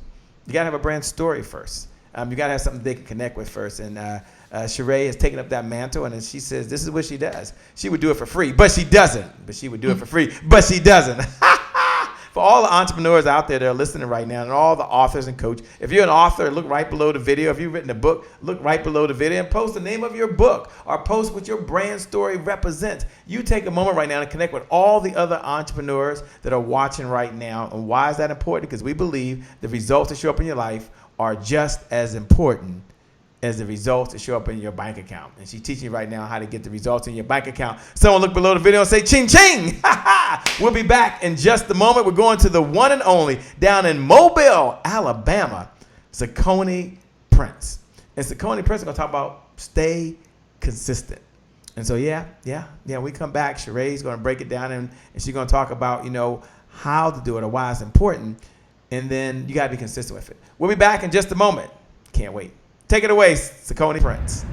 You got to have a brand story first. You got to have something they can connect with first. And Sharai has taken up that mantle, and she says this is what she does. She would do it for free, but she doesn't. But she would do it for free, but she doesn't. For all the entrepreneurs out there that are listening right now, and all the authors and coaches, if you're an author, look right below the video. If you've written a book, look right below the video and post the name of your book or post what your brand story represents. You take a moment right now to connect with all the other entrepreneurs that are watching right now. And why is that important? Because we believe the results that show up in your life are just as important as the results that show up in your bank account. And she's teaching you right now how to get the results in your bank account. Someone look below the video and say, ching, ching. We'll be back in just a moment. We're going to the one and only down in Mobile, Alabama, Saccone Prince. And Saccone Prince is going to talk about stay consistent. And so, we come back. Sharai's going to break it down, and she's going to talk about, how to do it or why it's important. And then you got to be consistent with it. We'll be back in just a moment. Can't wait. Take it away, Saccone Prince.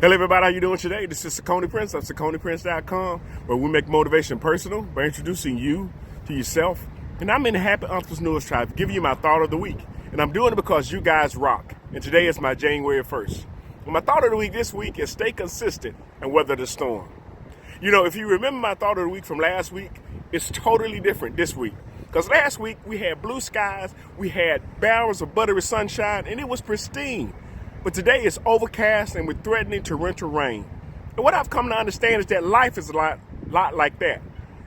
Hello, everybody. How you doing today? This is Saccone Prince of SacconePrince.com, where we make motivation personal by introducing you to yourself. And I'm in the Happy Entrepreneurs Tribe, giving you my thought of the week. And I'm doing it because you guys rock. And today is my January 1st. And my thought of the week this week is stay consistent and weather the storm. If you remember my thought of the week from last week, it's totally different this week. Because last week we had blue skies, we had barrels of buttery sunshine, and it was pristine. But today it's overcast and we're threatening torrential rain. And what I've come to understand is that life is a lot like that.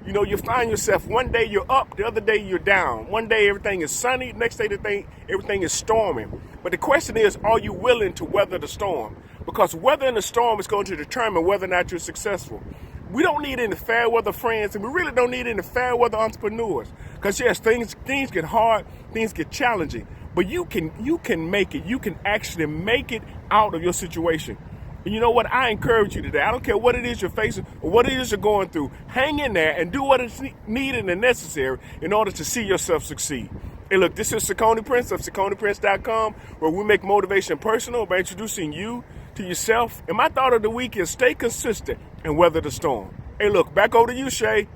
You find yourself one day you're up, the other day you're down. One day everything is sunny, next day everything is storming. But the question is, are you willing to weather the storm? Because weathering the storm is going to determine whether or not you're successful. We don't need any fair weather friends, and we really don't need any fair weather entrepreneurs. Because yes, things get hard, things get challenging, but you can make it. You can actually make it out of your situation. And you know what? I encourage you today. I don't care what it is you're facing or what it is you're going through. Hang in there and do what is needed and necessary in order to see yourself succeed. Hey, look, this is Saccone Prince of SacconePrince.com, where we make motivation personal by introducing you to yourself. And my thought of the week is stay consistent and weather the storm. Hey, look, back over to you, Shay.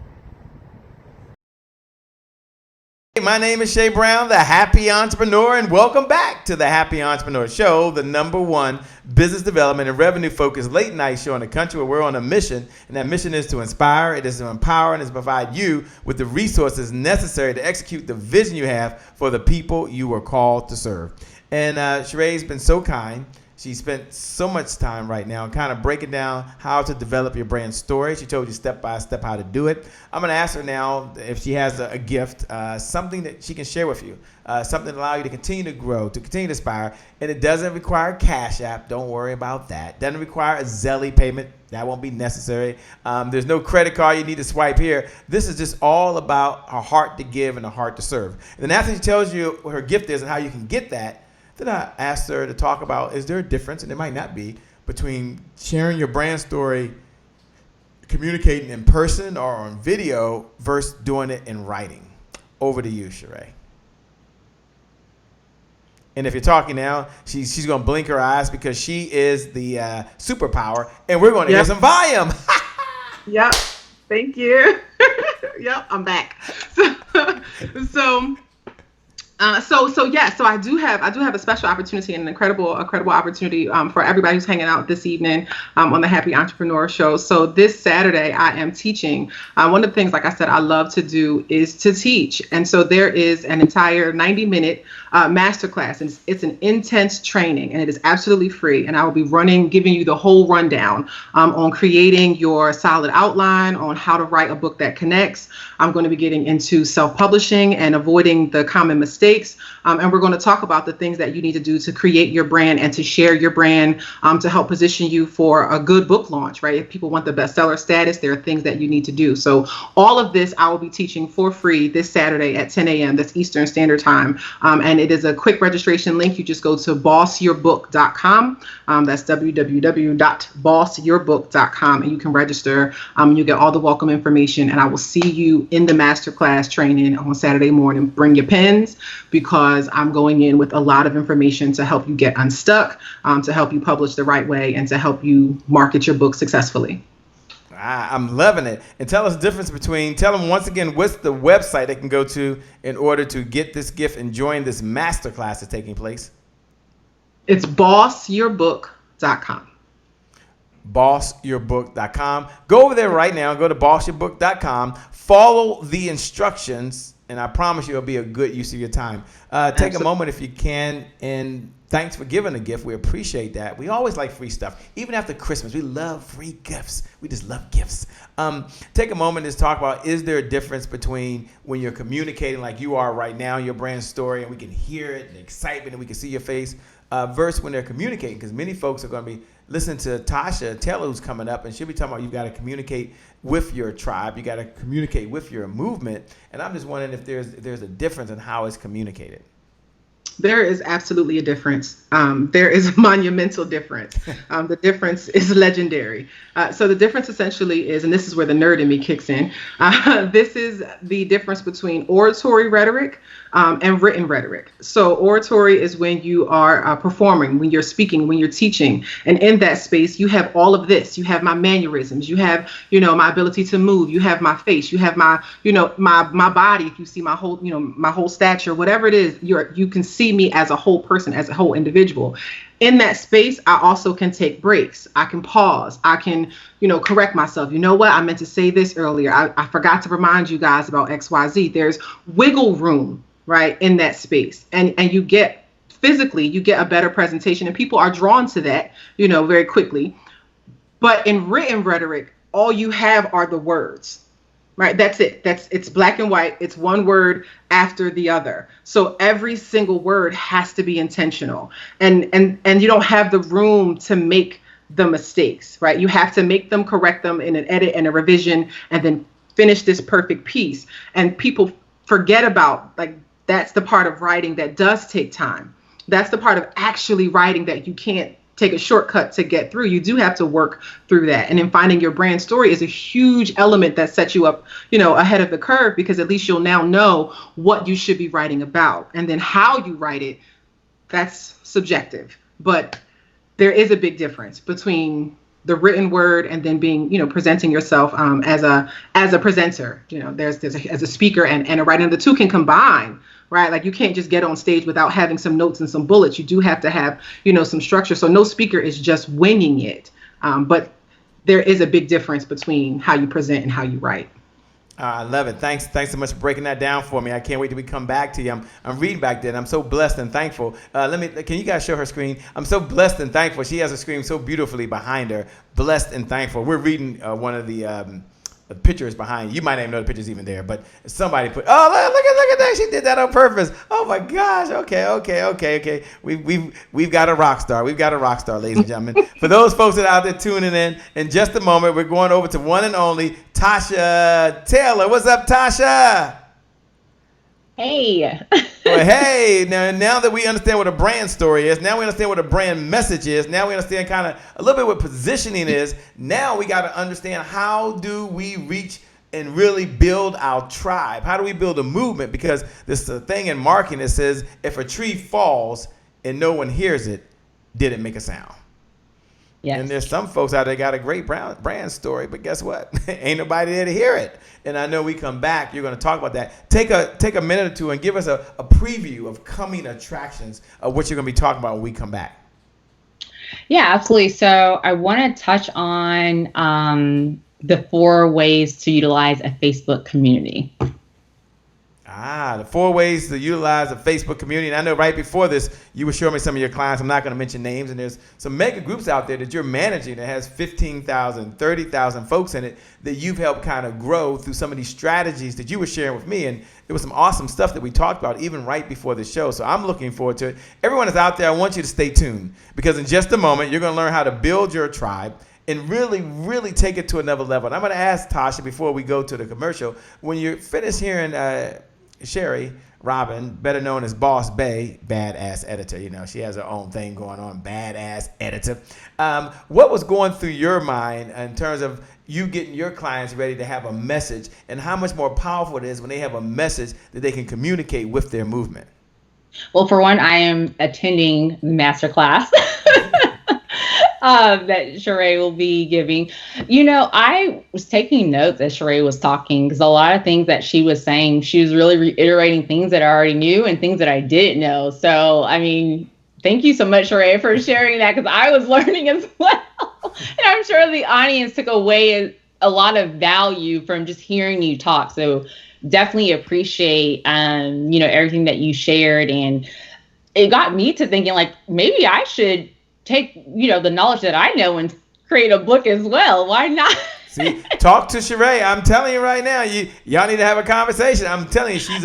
Hey, my name is Shay Brown, the Happy Entrepreneur, and welcome back to the Happy Entrepreneur Show, the #1 business development and revenue-focused late-night show in the country where we're on a mission, and that mission is to inspire, it is to empower, and it is to provide you with the resources necessary to execute the vision you have for the people you were called to serve. And Sharai's been so kind. She spent so much time right now kind of breaking down how to develop your brand story. She told you step by step how to do it. I'm going to ask her now if she has a gift, something that she can share with you, something that allow you to continue to grow, to continue to inspire. And it doesn't require Cash App. Don't worry about that. Doesn't require a Zelle payment. That won't be necessary. There's no credit card you need to swipe here. This is just all about a heart to give and a heart to serve. And then after she tells you what her gift is and how you can get that, then I asked her to talk about, is there a difference, and there might not be, between sharing your brand story, communicating in person or on video versus doing it in writing. Over to you, Sharai. And if you're talking now, she's going to blink her eyes because she is the superpower, and we're going to get some volume. Yep. Thank you. Yep, I'm back. So I do have a special opportunity and an incredible opportunity for everybody who's hanging out this evening on the Happy Entrepreneur Show. So this Saturday I am teaching. One of the things, like I said, I love to do is to teach, and so there is an entire 90-minute masterclass, and it's an intense training, and it is absolutely free. And I will be giving you the whole rundown on creating your solid outline, on how to write a book that connects. I'm going to be getting into self-publishing and avoiding the common mistakes. And we're going to talk about the things that you need to do to create your brand and to share your brand to help position you for a good book launch, right? If people want the bestseller status, there are things that you need to do. So all of this I will be teaching for free this Saturday at 10 a.m. That's Eastern Standard Time. And it is a quick registration link. You just go to bossyourbook.com. That's www.bossyourbook.com. And you can register. You get all the welcome information. And I will see you in the masterclass training on Saturday morning. Bring your pens, because I'm going in with a lot of information to help you get unstuck, to help you publish the right way, and to help you market your book successfully. I'm loving it. And tell us the difference tell them once again, what's the website they can go to in order to get this gift and join this masterclass that's taking place? It's bossyourbook.com. Bossyourbook.com. Go over there right now. Go to bossyourbook.com. Follow the instructions, and I promise you it'll be a good use of your time. Take a moment if you can, and thanks for giving a gift. We appreciate that. We always like free stuff. Even after Christmas, we love free gifts. We just love gifts. Take a moment to talk about, is there a difference between when you're communicating like you are right now, your brand story, and we can hear it, and the excitement, and we can see your face, versus when they're communicating? Because many folks are going to be listening to Tasha Taylor, who's coming up, and she'll be talking about you've got to communicate with your tribe. You got to communicate with your movement. And I'm just wondering if there's a difference in how it's communicated. There is absolutely a difference. There is a monumental difference. The difference is legendary. So the difference essentially is, and this is where the nerd in me kicks in, this is the difference between oratory rhetoric and written rhetoric. So oratory is when you are performing, when you're speaking, when you're teaching. And in that space, you have all of this. You have my mannerisms. You have, my ability to move. You have my face. You have my, my body. If you see my whole, my whole stature, whatever it is, you can see me as a whole person, as a whole individual. In that space, I also can take breaks. I can pause. I can, correct myself. You know what? I meant to say this earlier. I forgot to remind you guys about XYZ. There's wiggle room, right, in that space. And you get a better presentation, and people are drawn to that, very quickly. But in written rhetoric, all you have are the words. Right. That's it. It's black and white. It's one word after the other. So every single word has to be intentional, and you don't have the room to make the mistakes. Right. You have to make them, correct them in an edit and a revision, and then finish this perfect piece. And people forget about, that's the part of writing that does take time. That's the part of actually writing that you can't take a shortcut to get through. You do have to work through that. And in finding your brand story is a huge element that sets you up, ahead of the curve, because at least you'll now know what you should be writing about. And then how you write it, that's subjective. But there is a big difference between the written word and then being, presenting yourself as a presenter. There's as a speaker and a writer. And the two can combine, right? Like you can't just get on stage without having some notes and some bullets. You do have to have, some structure. So no speaker is just winging it. But there is a big difference between how you present and how you write. I love it. Thanks so much for breaking that down for me. I can't wait till we come back to you. I'm reading back there. I'm so blessed and thankful. Can you guys show her screen? I'm so blessed and thankful. She has a screen so beautifully behind her. Blessed and thankful. We're reading one of the pictures behind you. You might not even know the picture's even there, but somebody put. Oh, look at that! She did that on purpose. Oh my gosh! Okay. We've got a rock star. We've got a rock star, ladies and gentlemen. For those folks that are out there tuning in just a moment, we're going over to one and only Tasha Taylor. What's up, Tasha? Hey. Well, hey, now that we understand what a brand story is, now we understand what a brand message is, now we understand kind of a little bit what positioning is, now we got to understand how do we reach and really build our tribe? How do we build a movement? Because there's a thing in marketing that says if a tree falls and no one hears it, did it make a sound? Yes. And there's some folks out there got a great brand story, but guess what? Ain't nobody there to hear it. And I know we come back, you're going to talk about that. Take a minute or two and give us a preview of coming attractions of what you're going to be talking about when we come back. Yeah, absolutely. So I want to touch on the 4 ways to utilize a Facebook community. The 4 ways to utilize a Facebook community. And I know right before this, you were showing me some of your clients. I'm not going to mention names. And there's some mega groups out there that you're managing that has 15,000, 30,000 folks in it that you've helped kind of grow through some of these strategies that you were sharing with me. And it was some awesome stuff that we talked about even right before the show. So I'm looking forward to it. Everyone that's out there, I want you to stay tuned because in just a moment, you're going to learn how to build your tribe and really, really take it to another level. And I'm going to ask Tasha before we go to the commercial, when you're finished hearing Sharai Robbin, better known as Boss Bae, badass editor. She has her own thing going on, badass editor. What was going through your mind in terms of you getting your clients ready to have a message and how much more powerful it is when they have a message that they can communicate with their movement? Well, for one, I am attending the masterclass that Sharai will be giving. I was taking notes as Sharai was talking because a lot of things that she was saying, she was really reiterating things that I already knew and things that I didn't know. So, thank you so much, Sharai, for sharing that because I was learning as well. And I'm sure the audience took away a lot of value from just hearing you talk. So definitely appreciate, everything that you shared. And it got me to thinking maybe I should take, the knowledge that I know and create a book as well. Why not? See, talk to Sharai. I'm telling you right now, y'all need to have a conversation. I'm telling you, she's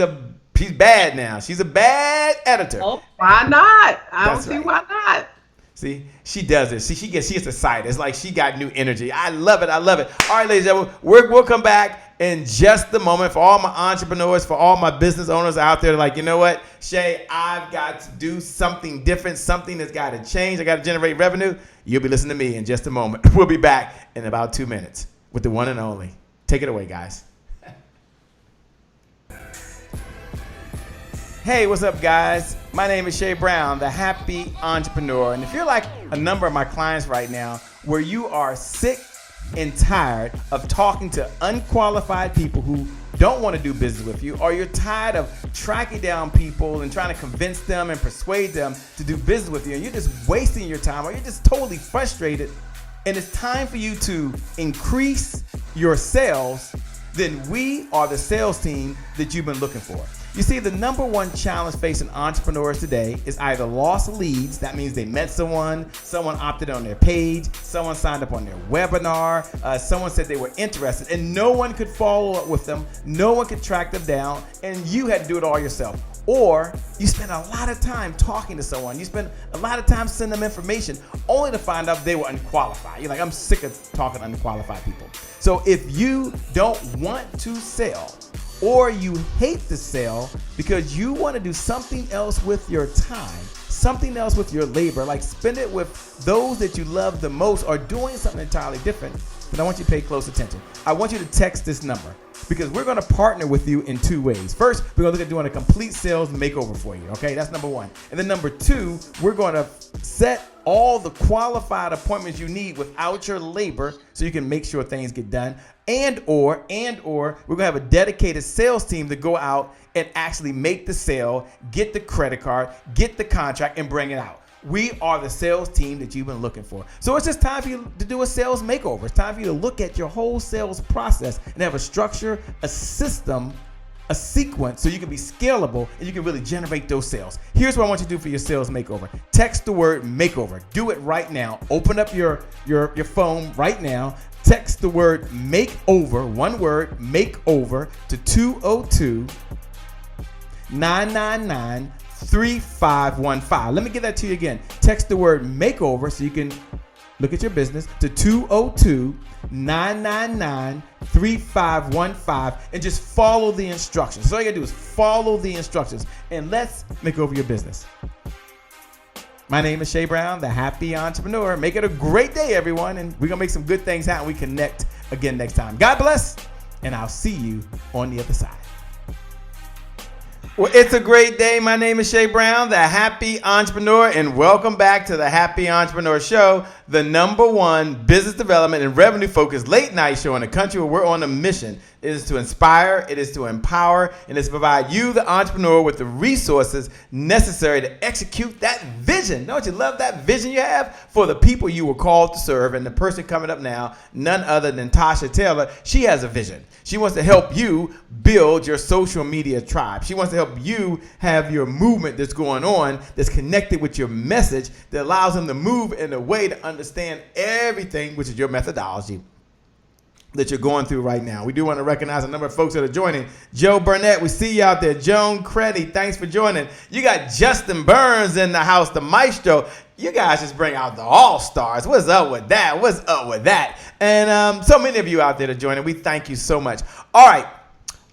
bad now. She's a bad editor. Oh, why not? I don't see why not. See, she does it. See, she gets excited. It's like she got new energy. I love it. All right, ladies and gentlemen, we'll come back in just a moment. For all my entrepreneurs, for all my business owners out there, like, you know what, Shay, I've got to do something different. Something that's got to change. I got to generate revenue. You'll be listening to me in just a moment. We'll be back in about 2 minutes with the one and only. Take it away, guys. Hey, what's up, guys? My name is Shay Brown, the Happy Entrepreneur. And if you're like a number of my clients right now, where you are sick and tired of talking to unqualified people who don't want to do business with you, or you're tired of tracking down people and trying to convince them and persuade them to do business with you, and you're just wasting your time, or you're just totally frustrated, and it's time for you to increase your sales, then we are the sales team that you've been looking for. You see, the number one challenge facing entrepreneurs today is either lost leads. That means they met someone opted on their page, someone signed up on their webinar, someone said they were interested, and no one could follow up with them, no one could track them down, and you had to do it all yourself. Or you spend a lot of time talking to someone, you spend a lot of time sending them information, only to find out they were unqualified. You're like, I'm sick of talking to unqualified people. So if you don't want to sell, or you hate to sell because you want to do something else with your time, something else with your labor, like spend it with those that you love the most, or doing something entirely different, then I want you to pay close attention. I want you to text this number because we're going to partner with you in 2 ways. First, we're going to look at doing a complete sales makeover for you. Okay, that's number one. And then number two, we're going to set all the qualified appointments you need without your labor so you can make sure things get done. And or we're going to have a dedicated sales team to go out and actually make the sale, get the credit card, get the contract, and bring it out. We are the sales team that you've been looking for. So it's just time for you to do a sales makeover. It's time for you to look at your whole sales process and have a structure, a system, a sequence so you can be scalable and you can really generate those sales. Here's what I want you to do for your sales makeover. Text the word makeover. Do it right now. Open up your phone right now. Text the word makeover, one word, makeover, to 202-999-3515. Let me get that to you again. Text the word makeover so you can look at your business to 202-999-3515 and just follow the instructions. So all you gotta do is follow the instructions and let's make over your business. My name is Shay Brown, the Happy Entrepreneur. Make it a great day, everyone, and we're gonna make some good things happen. We connect again next time. God bless, and I'll see you on the other side. Well, it's a great day. My name is Shay Brown, the Happy Entrepreneur, and welcome back to the Happy Entrepreneur Show, the #1 business development and revenue focused late night show in the country where we're on a mission. It is to inspire, it is to empower, and it's to provide you, the entrepreneur, with the resources necessary to execute that vision. Don't you love that vision you have for the people you were called to serve? And the person coming up now, none other than Tasha Taylor, she has a vision. She wants to help you build your social media tribe. She wants to help you have your movement that's going on, that's connected with your message, that allows them to move in a way to understand everything, which is your methodology that you're going through right now. We do want to recognize a number of folks that are joining. Joe Burnett, we see you out there. Joan Creddy, thanks for joining. You got Justin Burns in the house, the maestro. You guys just bring out the all-stars. What's up with that? What's up with that? And so many of you out there that are joining. We thank you so much. All right,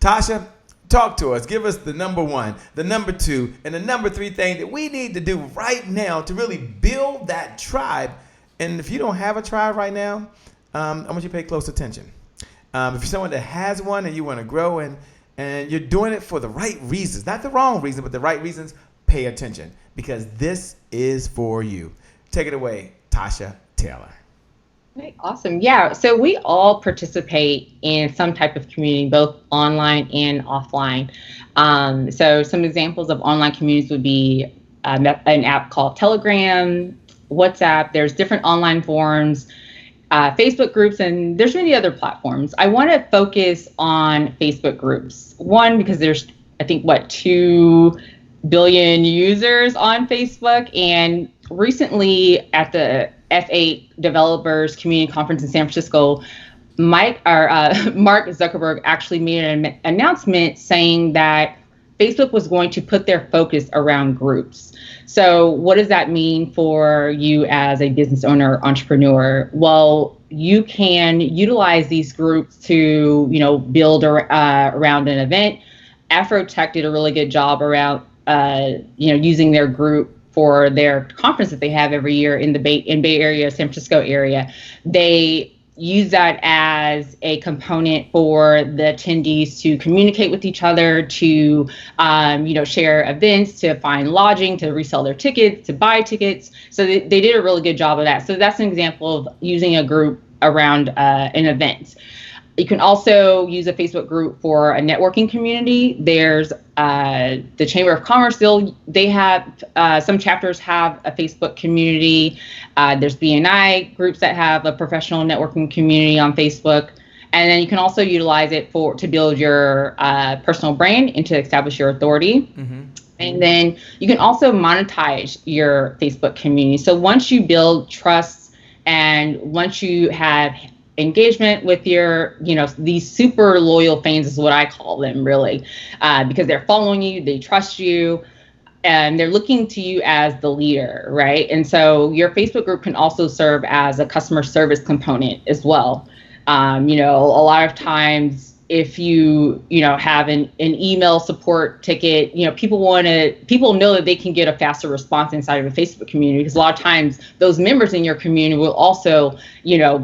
Tasha, talk to us. Give us the #1, the #2, and the #3 thing that we need to do right now to really build that tribe. And if you don't have a tribe right now, I want you to pay close attention. If you're someone that has one and you want to grow and you're doing it for the right reasons, not the wrong reason, but the right reasons, pay attention because this is for you. Take it away, Tasha Taylor. Okay, awesome. Yeah. So we all participate in some type of community, both online and offline. So some examples of online communities would be an app called Telegram, WhatsApp. There's different online forums, Facebook groups, and there's many other platforms. I want to focus on Facebook groups. One, because there's, I think, 2 billion users on Facebook. And recently at the F8 Developers Community Conference in San Francisco, Mark Zuckerberg actually made an announcement saying that Facebook was going to put their focus around groups. So what does that mean for you as a business owner, entrepreneur? Well, you can utilize these groups to, build around an event. Afrotech did a really good job around, using their group for their conference that they have every year in the Bay Area, San Francisco area. They use that as a component for the attendees to communicate with each other, to share events, to find lodging, to resell their tickets, to buy tickets. So they did a really good job of that. So that's an example of using a group around an event. You can also use a Facebook group for a networking community. There's the Chamber of Commerce. They have some chapters have a Facebook community. There's BNI groups that have a professional networking community on Facebook. And then you can also utilize it to build your personal brand and to establish your authority. Mm-hmm. And then you can also monetize your Facebook community. So once you build trust and once you have engagement with your, these super loyal fans is what I call them, really, because they're following you, they trust you, and they're looking to you as the leader, right? And so your Facebook group can also serve as a customer service component as well. A lot of times if you have an email support ticket, people know that they can get a faster response inside of a Facebook community, because a lot of times those members in your community will also,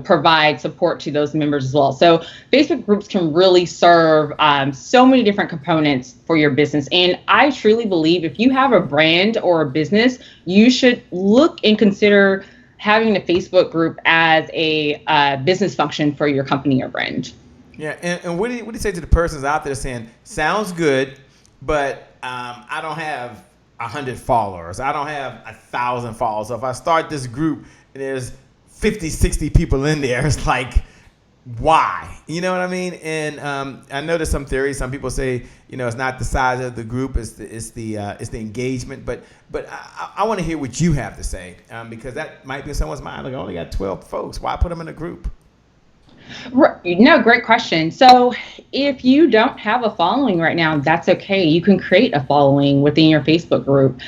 provide support to those members as well. So Facebook groups can really serve so many different components for your business. And I truly believe if you have a brand or a business, you should look and consider having a Facebook group as a business function for your company or brand. Yeah, and what do you say to the persons out there saying, sounds good, but I don't have 100 followers. I don't have 1,000 followers. So if I start this group and there's 50, 60 people in there, it's like, why? You know what I mean? And I know there's some theories. Some people say, it's not the size of the group, it's the engagement. But I want to hear what you have to say, because that might be in someone's mind. Like, I only got 12 folks. Why put them in a group? No, great question. So if you don't have a following right now, that's okay. You can create a following within your Facebook group.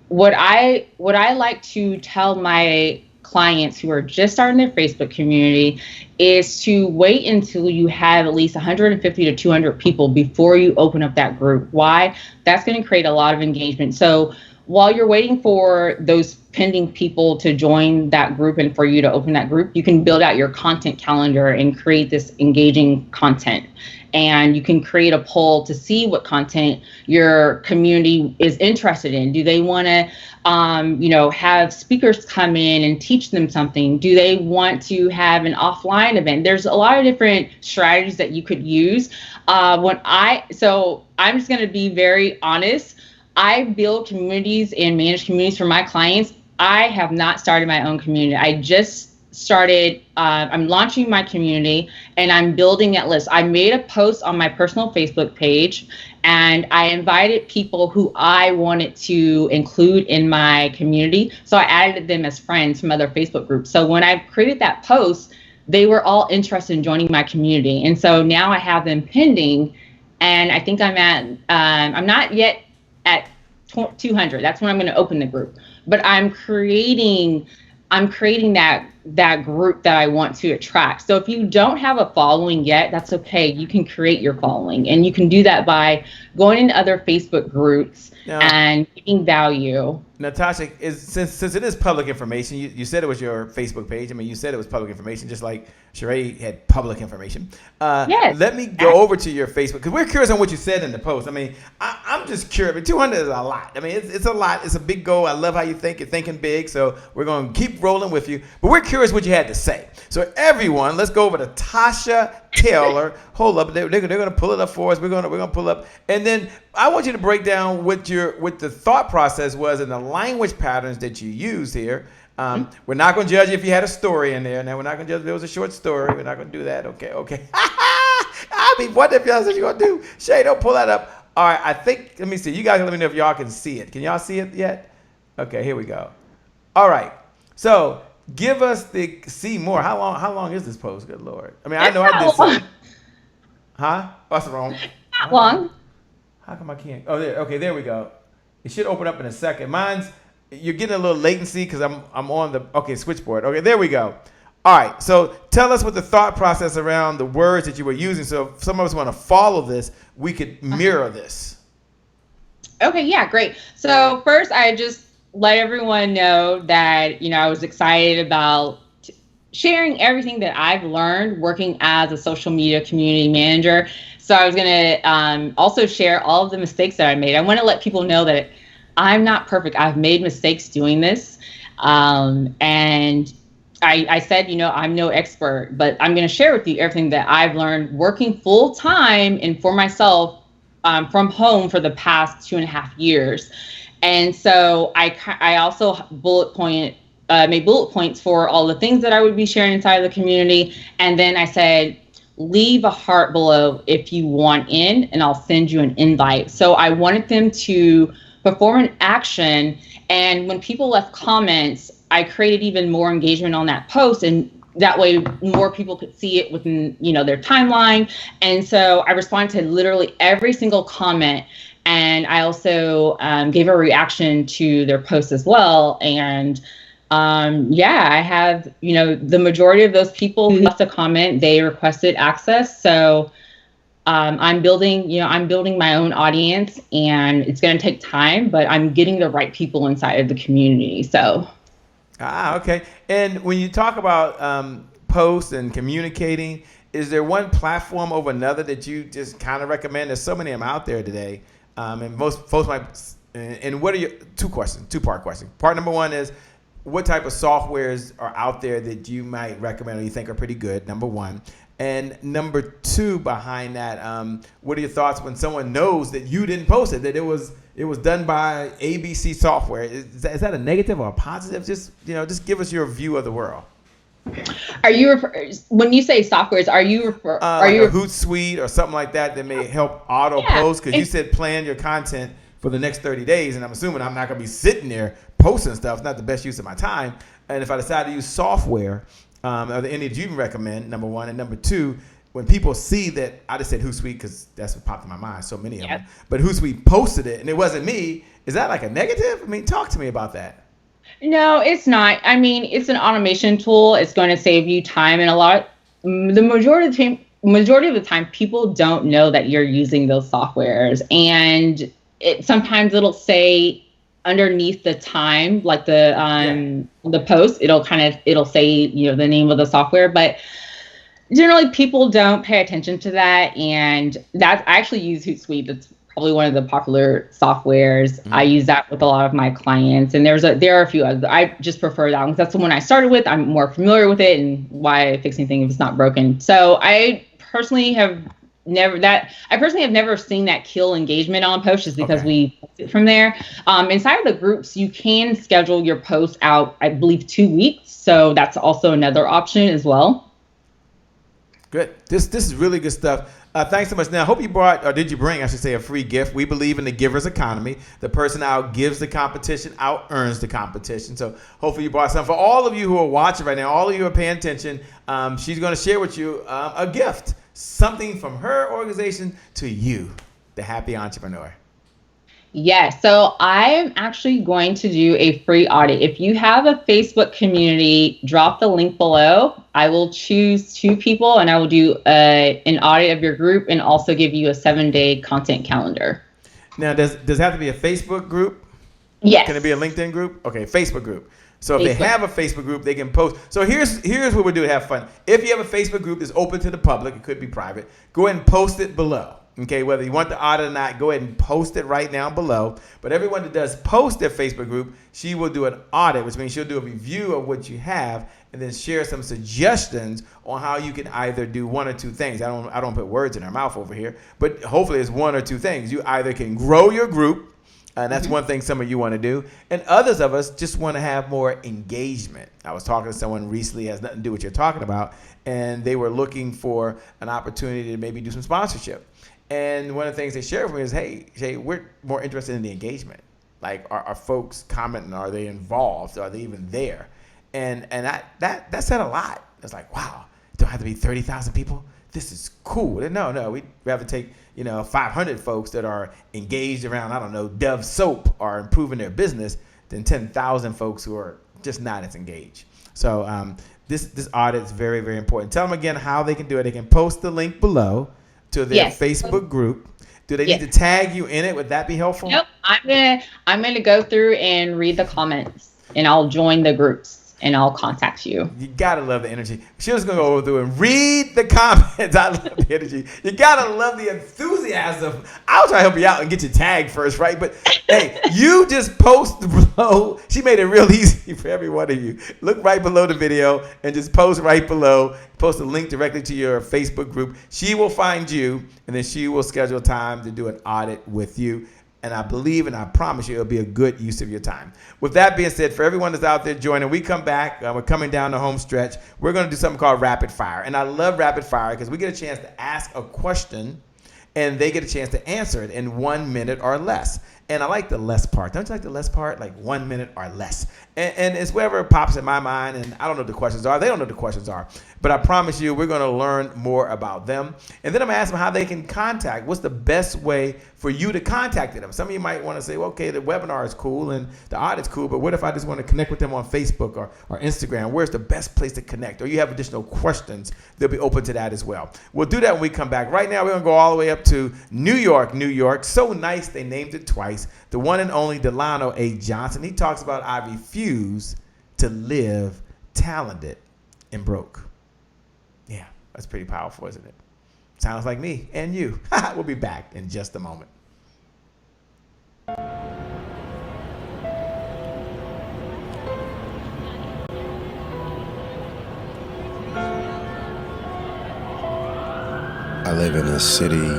What I like to tell my clients who are just starting their Facebook community is to wait until you have at least 150 to 200 people before you open up that group. Why? That's going to create a lot of engagement. So while you're waiting for those pending people to join that group and for you to open that group, you can build out your content calendar and create this engaging content. And you can create a poll to see what content your community is interested in. Do they want to, have speakers come in and teach them something? Do they want to have an offline event? There's a lot of different strategies that you could use. So I'm just going to be very honest. I build communities and manage communities for my clients. I have not started my own community. I just started, I'm launching my community and I'm building that list. I made a post on my personal Facebook page and I invited people who I wanted to include in my community. So I added them as friends from other Facebook groups. So when I created that post, they were all interested in joining my community. And so now I have them pending, and I think I'm not yet at 200. That's when I'm going to open the group. But I'm creating that group that I want to attract. So if you don't have a following yet, that's okay. You can create your following, and you can do that by going into other Facebook groups and giving value. Natasha, since it is public information, you said it was your Facebook page. I mean, you said it was public information, just like Sharai had public information. Yes. Let me go over to your Facebook, because we're curious on what you said in the post. I mean, I'm just curious. I mean, 200 is a lot. I mean, it's a lot. It's a big goal. I love how you think. You're thinking big, so we're going to keep rolling with you. But we're curious what you had to say. So everyone, let's go over to Tasha Taylor. Hold up. They're going to pull it up for us. We're going to pull up. And then I want you to break down what the thought process was and the language patterns that you use here. We're not going to judge you if you had a story in there. Now, we're not going to judge if it was a short story. We're not going to do that. Okay. I mean, what if y'all said you're going to do? Shay, don't pull that up. All right, I think, let me see. You guys let me know if y'all can see it. Can y'all see it yet? Okay, here we go. All right. So give us see more. How long is this post? Good Lord. I mean, I know I did some. Huh? What's wrong? Not long. How come I can't? Oh, there. Okay, there we go. It should open up in a second. You're getting a little latency because I'm on the switchboard. Okay, there we go. All right, so tell us what the thought process around the words that you were using. So if some of us want to follow this, we could mirror this. Okay, yeah, great. So first, I just let everyone know that, I was excited about sharing everything that I've learned working as a social media community manager. So I was going to also share all of the mistakes that I made. I want to let people know that I'm not perfect. I've made mistakes doing this. And I said, I'm no expert, but I'm going to share with you everything that I've learned working full time and for myself from home for the past 2.5 years. And so I also made bullet points for all the things that I would be sharing inside of the community. And then I said, leave a heart below if you want in, and I'll send you an invite. So I wanted them to perform an action. And when people left comments, I created even more engagement on that post, and that way more people could see it within, their timeline. And so I responded to literally every single comment. And I also gave a reaction to their post as well. And I have, the majority of those people who left a comment, they requested access. So I'm building my own audience, and it's going to take time, but I'm getting the right people inside of the community. So. Okay. And when you talk about posts and communicating, is there one platform over another that you just kind of recommend? There's so many of them out there today. And most folks might, and what are your two-part question. Part number one is, what type of softwares are out there that you might recommend or you think are pretty good, number one. And number two, behind that, what are your thoughts when someone knows that you didn't post it, that it was done by ABC software? Is that a negative or a positive? Just give us your view of the world. Are you when you say softwares? Are you a Hootsuite or something like that may help auto post? Because you said plan your content for the next 30 days, and I'm assuming I'm not going to be sitting there posting stuff. It's not the best use of my time. And if I decide to use software, are there any that you can recommend, number one? And number two, when people see that, I just said Hootsuite because that's what popped in my mind, so many of them. But Hootsuite posted it, and it wasn't me. Is that like a negative? I mean, talk to me about that. No, it's not. I mean, it's an automation tool. It's going to save you time, and the majority of the time, people don't know that you're using those softwares, and sometimes it'll say underneath the time, like the post, it'll say the name of the software, but generally people don't pay attention to that. And I actually use Hootsuite. That's probably one of the popular softwares. I use that with a lot of my clients, and there are a fefew others. I just prefer that one because that's the one I started with. I'm more familiar with it, and why fix anything if it's not broken. So I personally have never seen that kill engagement on posts, just because we post it from there. Inside of the groups, you can schedule your posts out, I believe, 2 weeks. So that's also another option as well. Good. This is really good stuff. Thanks so much. Now, I hope you brought, or did you bring, I should say, a free gift. We believe in the giver's economy. The person out gives the competition, out earns the competition. So hopefully you brought something. For all of you who are watching right now, all of you who are paying attention, she's going to share with you a gift, something from her organization to you, the Happy Entrepreneur. Yes. So I'm actually going to do a free audit. If you have a Facebook community, drop the link below. I will choose 2 people, and I will do an audit of your group, and also give you a 7-day content calendar. Now, does it have to be a Facebook group? Yes. Can it be a LinkedIn group? Okay, Facebook group. So if they have a Facebook group, they can post. So here's what we do to have fun. If you have a Facebook group that's open to the public, it could be private, go ahead and post it below. Okay, whether you want the audit or not, go ahead and post it right now below. But everyone that does post their Facebook group, she will do an audit, which means she'll do a review of what you have and then share some suggestions on how you can either do one or two things. I don't put words in her mouth over here, but hopefully it's one or two things. You either can grow your group, and that's one thing some of you want to do, and others of us just want to have more engagement. I was talking to someone recently, has nothing to do with what you're talking about, and they were looking for an opportunity to maybe do some sponsorship. And one of the things they shared with me is, hey, Shay, we're more interested in the engagement. Like, are folks commenting? Are they involved? Are they even there? And that said a lot. It's like, wow, it don't have to be 30,000 people. This is cool. No, we'd rather take 500 folks that are engaged around, I don't know, Dove soap or improving their business than 10,000 folks who are just not as engaged. So this audit is very, very important. Tell them again how they can do it. They can post the link below to their Facebook group. Do they need to tag you in it? Would that be helpful? Nope. I'm gonna go through and read the comments, and I'll join the groups, and I'll contact you. You gotta love the energy. She was gonna go through and read the comments. I love the energy. You gotta love the enthusiasm. I'll try to help you out and get you tagged first, right? But hey, you just post below. She made it real easy for every one of you. Look right below the video and just post right below. Post a link directly to your Facebook group. She will find you, and then she will schedule time to do an audit with you. And I believe and I promise you it'll be a good use of your time. With that being said, for everyone that's out there joining, we come back. We're coming down the home stretch. We're going to do something called Rapid Fire. And I love Rapid Fire because we get a chance to ask a question, and they get a chance to answer it in 1 minute or less. And I like the less part. Don't you like the less part? Like 1 minute or less. And it's whatever pops in my mind, and I don't know what the questions are. They don't know what the questions are. But I promise you, we're going to learn more about them. And then I'm going to ask them how they can contact. What's the best way for you to contact them? Some of you might want to say, well, okay, the webinar is cool and the audit's cool, but what if I just want to connect with them on Facebook or Instagram? Where's the best place to connect? Or you have additional questions, they'll be open to that as well. We'll do that when we come back. Right now, we're going to go all the way up to New York, New York. So nice, they named it twice. The one and only Delano A. Johnson. He talks about I refuse to live talented and broke. Yeah, that's pretty powerful, isn't it? Sounds like me and you. We'll be back in just a moment. I live in a city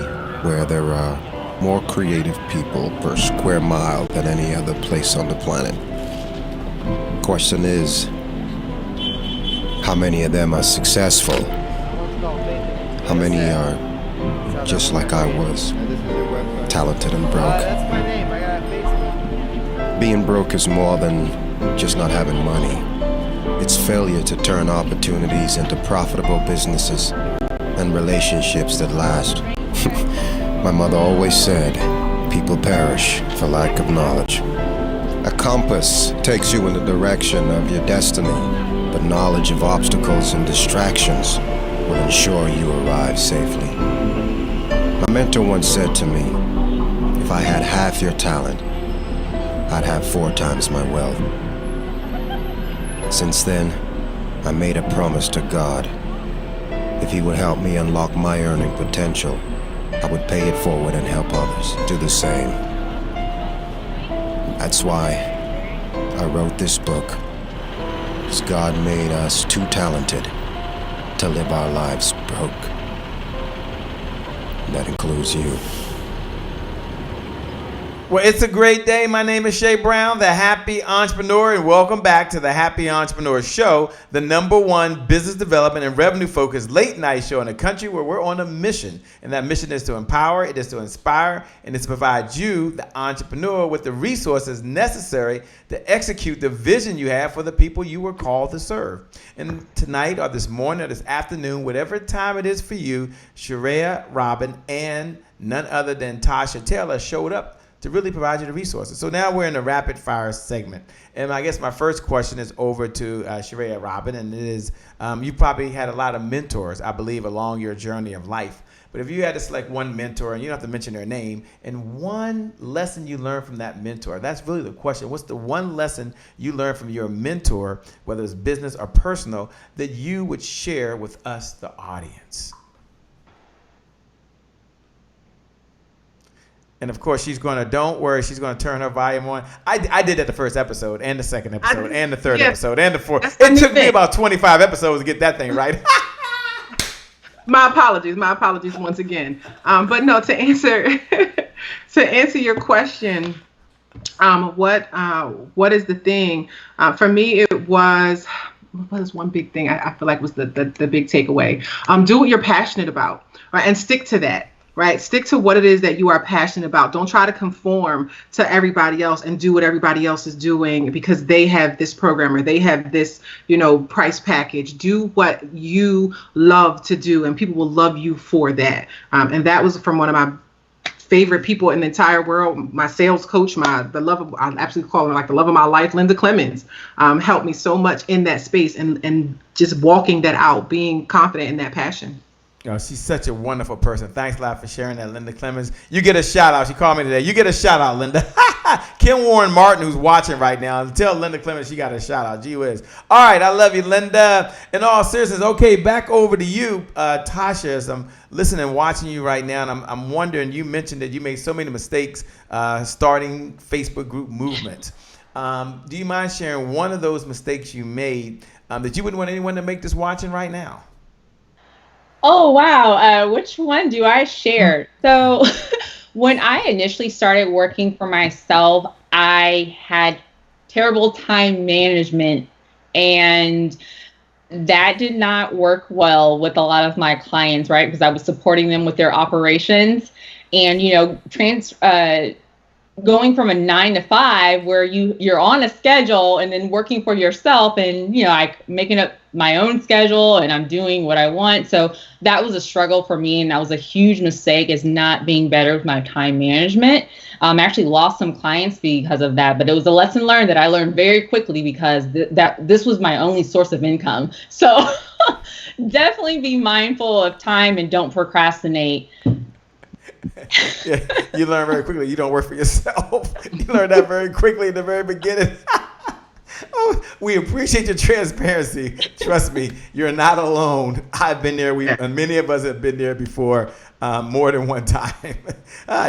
where there are more creative people per square mile than any other place on the planet. Question is, how many of them are successful? How many are just like I was, talented and broke? Being broke is more than just not having money. It's failure to turn opportunities into profitable businesses and relationships that last. My mother always said, people perish for lack of knowledge. A compass takes you in the direction of your destiny, but knowledge of obstacles and distractions will ensure you arrive safely. My mentor once said to me, if I had half your talent, I'd have 4 times my wealth. Since then, I made a promise to God. If he would help me unlock my earning potential, I would pay it forward and help others do the same. That's why I wrote this book, because God made us too talented to live our lives broke. That includes you. Well, it's a great day. My name is Shay Brown, the Happy Entrepreneur, and welcome back to the Happy Entrepreneur Show, the #1 business development and revenue-focused late-night show in a country where we're on a mission. And that mission is to empower, it is to inspire, and it's to provide you, the entrepreneur, with the resources necessary to execute the vision you have for the people you were called to serve. And tonight or this morning or this afternoon, whatever time it is for you, Sharai Robbin and none other than Tasha Taylor showed up to really provide you the resources. So now we're in the rapid fire segment. And I guess my first question is over to Sharai Robbin, and it is, you probably had a lot of mentors, I believe, along your journey of life. But if you had to select one mentor, and you don't have to mention their name, and one lesson you learned from that mentor, that's really the question. What's the one lesson you learned from your mentor, whether it's business or personal, that you would share with us, the audience? And of course, don't worry, she's going to turn her volume on. I did that the first episode and the second episode and the third episode and the fourth. It took me about 25 episodes to get that thing right. My apologies once again. But no, to answer your question, what is the thing? For me, it was, what is one big thing I feel like was the big takeaway? Do what you're passionate about, right? And stick to that. Right? Stick to what it is that you are passionate about. Don't try to conform to everybody else and do what everybody else is doing because they have this program or they have this, price package. Do what you love to do, and people will love you for that. And that was from one of my favorite people in the entire world, my sales coach, I absolutely call her like the love of my life, Linda Clemens, helped me so much in that space and just walking that out, being confident in that passion. She's such a wonderful person. Thanks a lot for sharing that, Linda Clemens. You get a shout out. She called me today. You get a shout out, Linda. Kim Warren Martin, who's watching right now, tell Linda Clemens she got a shout out. Gee whiz. All right, I love you, Linda. In all seriousness, okay, back over to you, Tasha. As I'm listening and watching you right now, and I'm wondering, you mentioned that you made so many mistakes starting Facebook group movement. Do you mind sharing one of those mistakes you made that you wouldn't want anyone to make this watching right now? Oh, wow. Which one do I share? So when I initially started working for myself, I had terrible time management, and that did not work well with a lot of my clients, right? Because I was supporting them with their operations, and, going from a 9 to 5 where you're on a schedule and then working for yourself and, like making up my own schedule and I'm doing what I want. So that was a struggle for me. And that was a huge mistake, is not being better with my time management. I actually lost some clients because of that, but it was a lesson learned that I learned very quickly, because this was my only source of income. So definitely be mindful of time and don't procrastinate. Yeah, you learn very quickly you don't work for yourself. You learn that very quickly in the very beginning. Oh, we appreciate your transparency. Trust me, you're not alone. I've been there. Many of us have been there before, more than one time.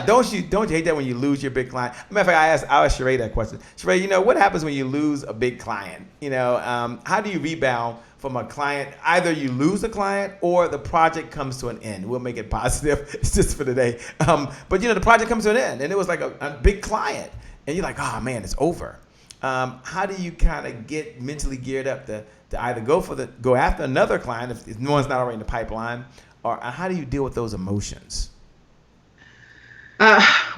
Don't you hate that when you lose your big client? Matter of fact, I asked Sharai that question. Sharai, what happens when you lose a big client? How do you rebound from a client? Either you lose the client or the project comes to an end. We'll make it positive. It's just for today. But the project comes to an end, and it was like a big client, and you're like, oh man, it's over. How do you kind of get mentally geared up to either go after another client if no one's not already in the pipeline, or how do you deal with those emotions?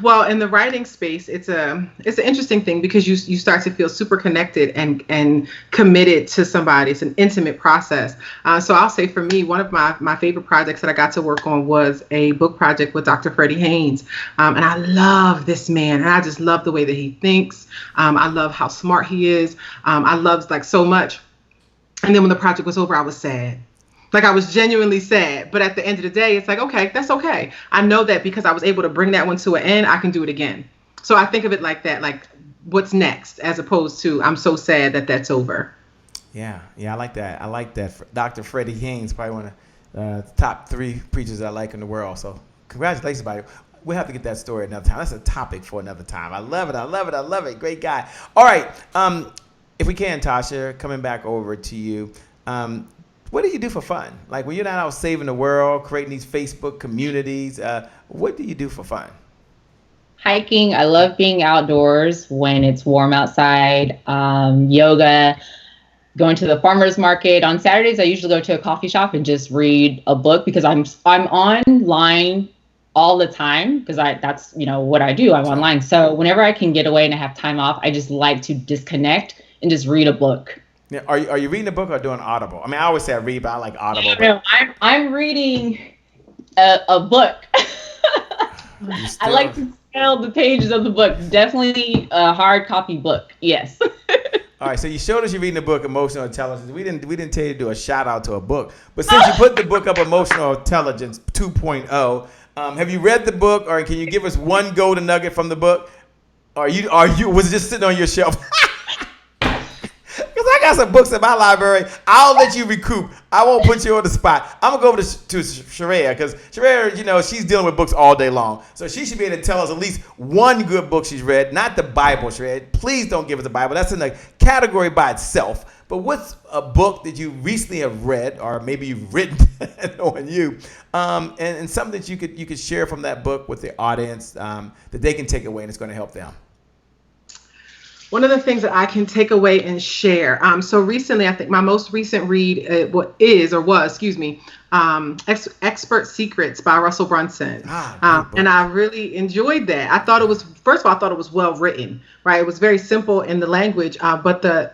Well, in the writing space, it's an interesting thing, because you start to feel super connected and committed to somebody. It's an intimate process. So I'll say for me, one of my favorite projects that I got to work on was a book project with Dr. Freddie Haynes. And I love this man, and I just love the way that he thinks. I love how smart he is. I loved so much. And then when the project was over, I was sad. I was genuinely sad. But at the end of the day, it's like, okay, that's okay. I know that because I was able to bring that one to an end, I can do it again. So I think of it like that, like what's next, as opposed to I'm so sad that that's over. Yeah, I like that. Dr. Freddie Haynes, probably one of the top 3 preachers that I like in the world. So congratulations, buddy. We'll have to get that story another time. That's a topic for another time. I love it. Great guy. All right. If we can, Tasha, coming back over to you. What do you do for fun? Like when you're not out saving the world, creating these Facebook communities, what do you do for fun? Hiking. I love being outdoors when it's warm outside. Yoga, going to the farmer's market. On Saturdays, I usually go to a coffee shop and just read a book, because I'm online all the time, because that's what I do. I'm online. So whenever I can get away and I have time off, I just like to disconnect and just read a book. Yeah, are you reading a book or doing Audible? I mean, I always say I read, but I like Audible. No, I'm reading a book. I like to smell the pages of the book. Definitely a hard copy book. Yes. All right, so you showed us you're reading the book Emotional Intelligence. We didn't tell you to do a shout out to a book, but since you put the book up, Emotional Intelligence 2.0, have you read the book, or can you give us one golden nugget from the book? Was it just sitting on your shelf? Because I got some books in my library. I'll let you recoup. I won't put you on the spot. I'm going to go over to Sharai, because Sharai, she's dealing with books all day long. So she should be able to tell us at least one good book she's read, not the Bible, Sharai. Please don't give us the Bible. That's in a category by itself. But what's a book that you recently have read, or maybe you've written on you, and something that you could share from that book with the audience that they can take away and it's going to help them? One of the things that I can take away and share. So recently, I think my most recent read was Expert Secrets by Russell Brunson. And I really enjoyed that. I thought it was, first of all, I thought it was well written, right? It was very simple in the language, but the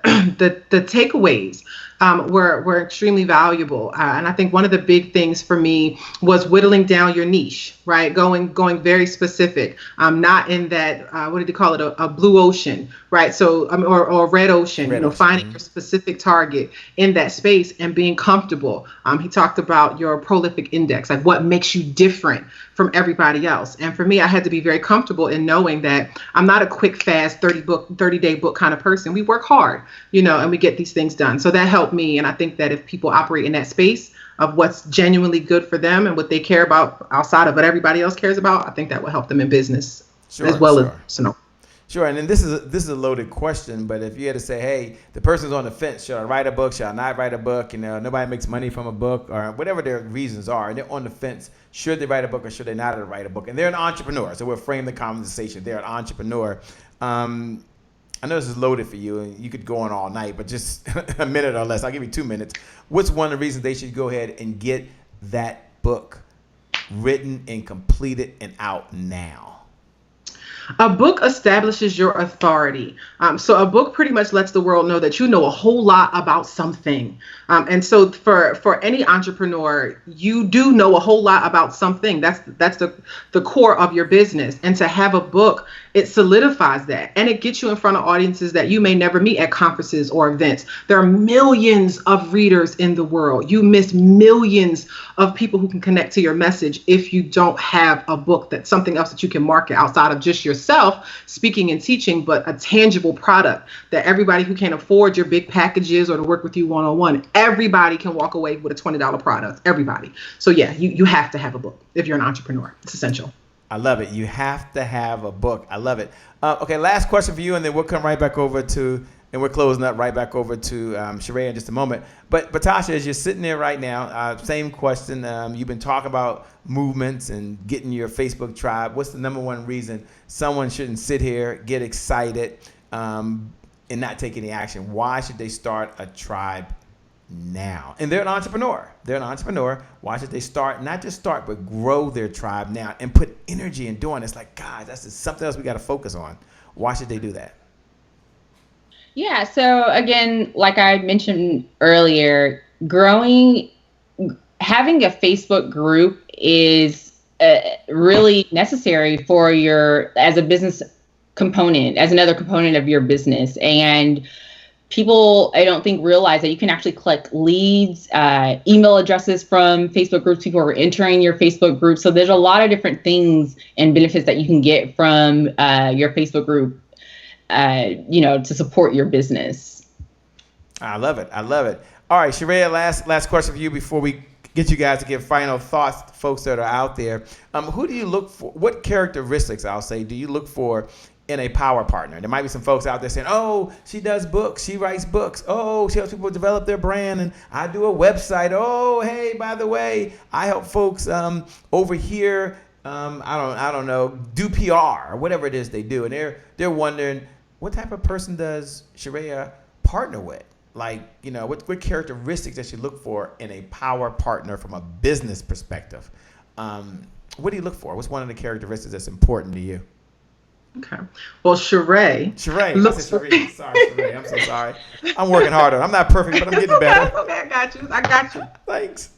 takeaways were extremely valuable. And I think one of the big things for me was whittling down your niche, right? Going very specific, not in that, what did they call it? A blue ocean, right? So, or a red ocean, finding your specific target in that space and being comfortable. He talked about your prolific index, like what makes you different from everybody else. And for me, I had to be very comfortable in knowing that I'm not a quick, fast 30-day book kind of person. We work hard, and we get these things done. So that helped me. And I think that if people operate in that space of what's genuinely good for them and what they care about outside of what everybody else cares about, I think that will help them in business as well as personal. Sure, and then this is a loaded question, but if you had to say, hey, the person's on the fence, should I write a book, should I not write a book, nobody makes money from a book, or whatever their reasons are, and they're on the fence, should they write a book or should they not write a book? And they're an entrepreneur, so we'll frame the conversation. They're an entrepreneur. I know this is loaded for you, and you could go on all night, but just a minute or less. I'll give you 2 minutes. What's one of the reasons they should go ahead and get that book written and completed and out now? A book establishes your authority. So a book pretty much lets the world know that you know a whole lot about something. And so for any entrepreneur, you do know a whole lot about something. That's the core of your business. And to have a book, it solidifies that. And it gets you in front of audiences that you may never meet at conferences or events. There are millions of readers in the world. You miss millions of people who can connect to your message if you don't have a book that's something else that you can market outside of just yourself speaking and teaching, but a tangible product that everybody who can't afford your big packages or to work with you one-on-one, everybody can walk away with a $20 product. Everybody. So yeah, you have to have a book if you're an entrepreneur. It's essential. I love it. You have to have a book. I love it. Okay, last question for you, and then we'll come right back over to, and we're closing up right back over to Sharai in just a moment. But Tasha, as you're sitting there right now, same question. You've been talking about movements and getting your Facebook tribe. What's the number one reason someone shouldn't sit here, get excited, and not take any action? Why should they start a tribe now? And they're an entrepreneur. Why should they start, not just start, but grow their tribe now and put energy in doing it? It's like, God, that's just something else we got to focus on. Why should they do that? Yeah. So again, like I mentioned earlier, having a Facebook group is really necessary for as a business component, as another component of your business. And people, I don't think, realize that you can actually collect leads, email addresses from Facebook groups. People are entering your Facebook group. So there's a lot of different things and benefits that you can get from your Facebook group, to support your business. I love it. All right, Sharai, last question for you before we get you guys to give final thoughts to folks that are out there. Who do you look for? What characteristics, do you look for in a power partner? There might be some folks out there saying, oh, she does books, she writes books, oh, she helps people develop their brand, and I do a website, oh, hey, by the way, I help folks over here, I don't know, do PR or whatever it is they do. And they're wondering, what type of person does Sharai partner with? Like, what characteristics does she look for in a power partner from a business perspective? What do you look for? What's one of the characteristics that's important to you? Okay. Well, Sharai. Sorry, Sharai. I'm so sorry. I'm working harder. I'm not perfect, but I'm getting better. Okay, I got you. Thanks.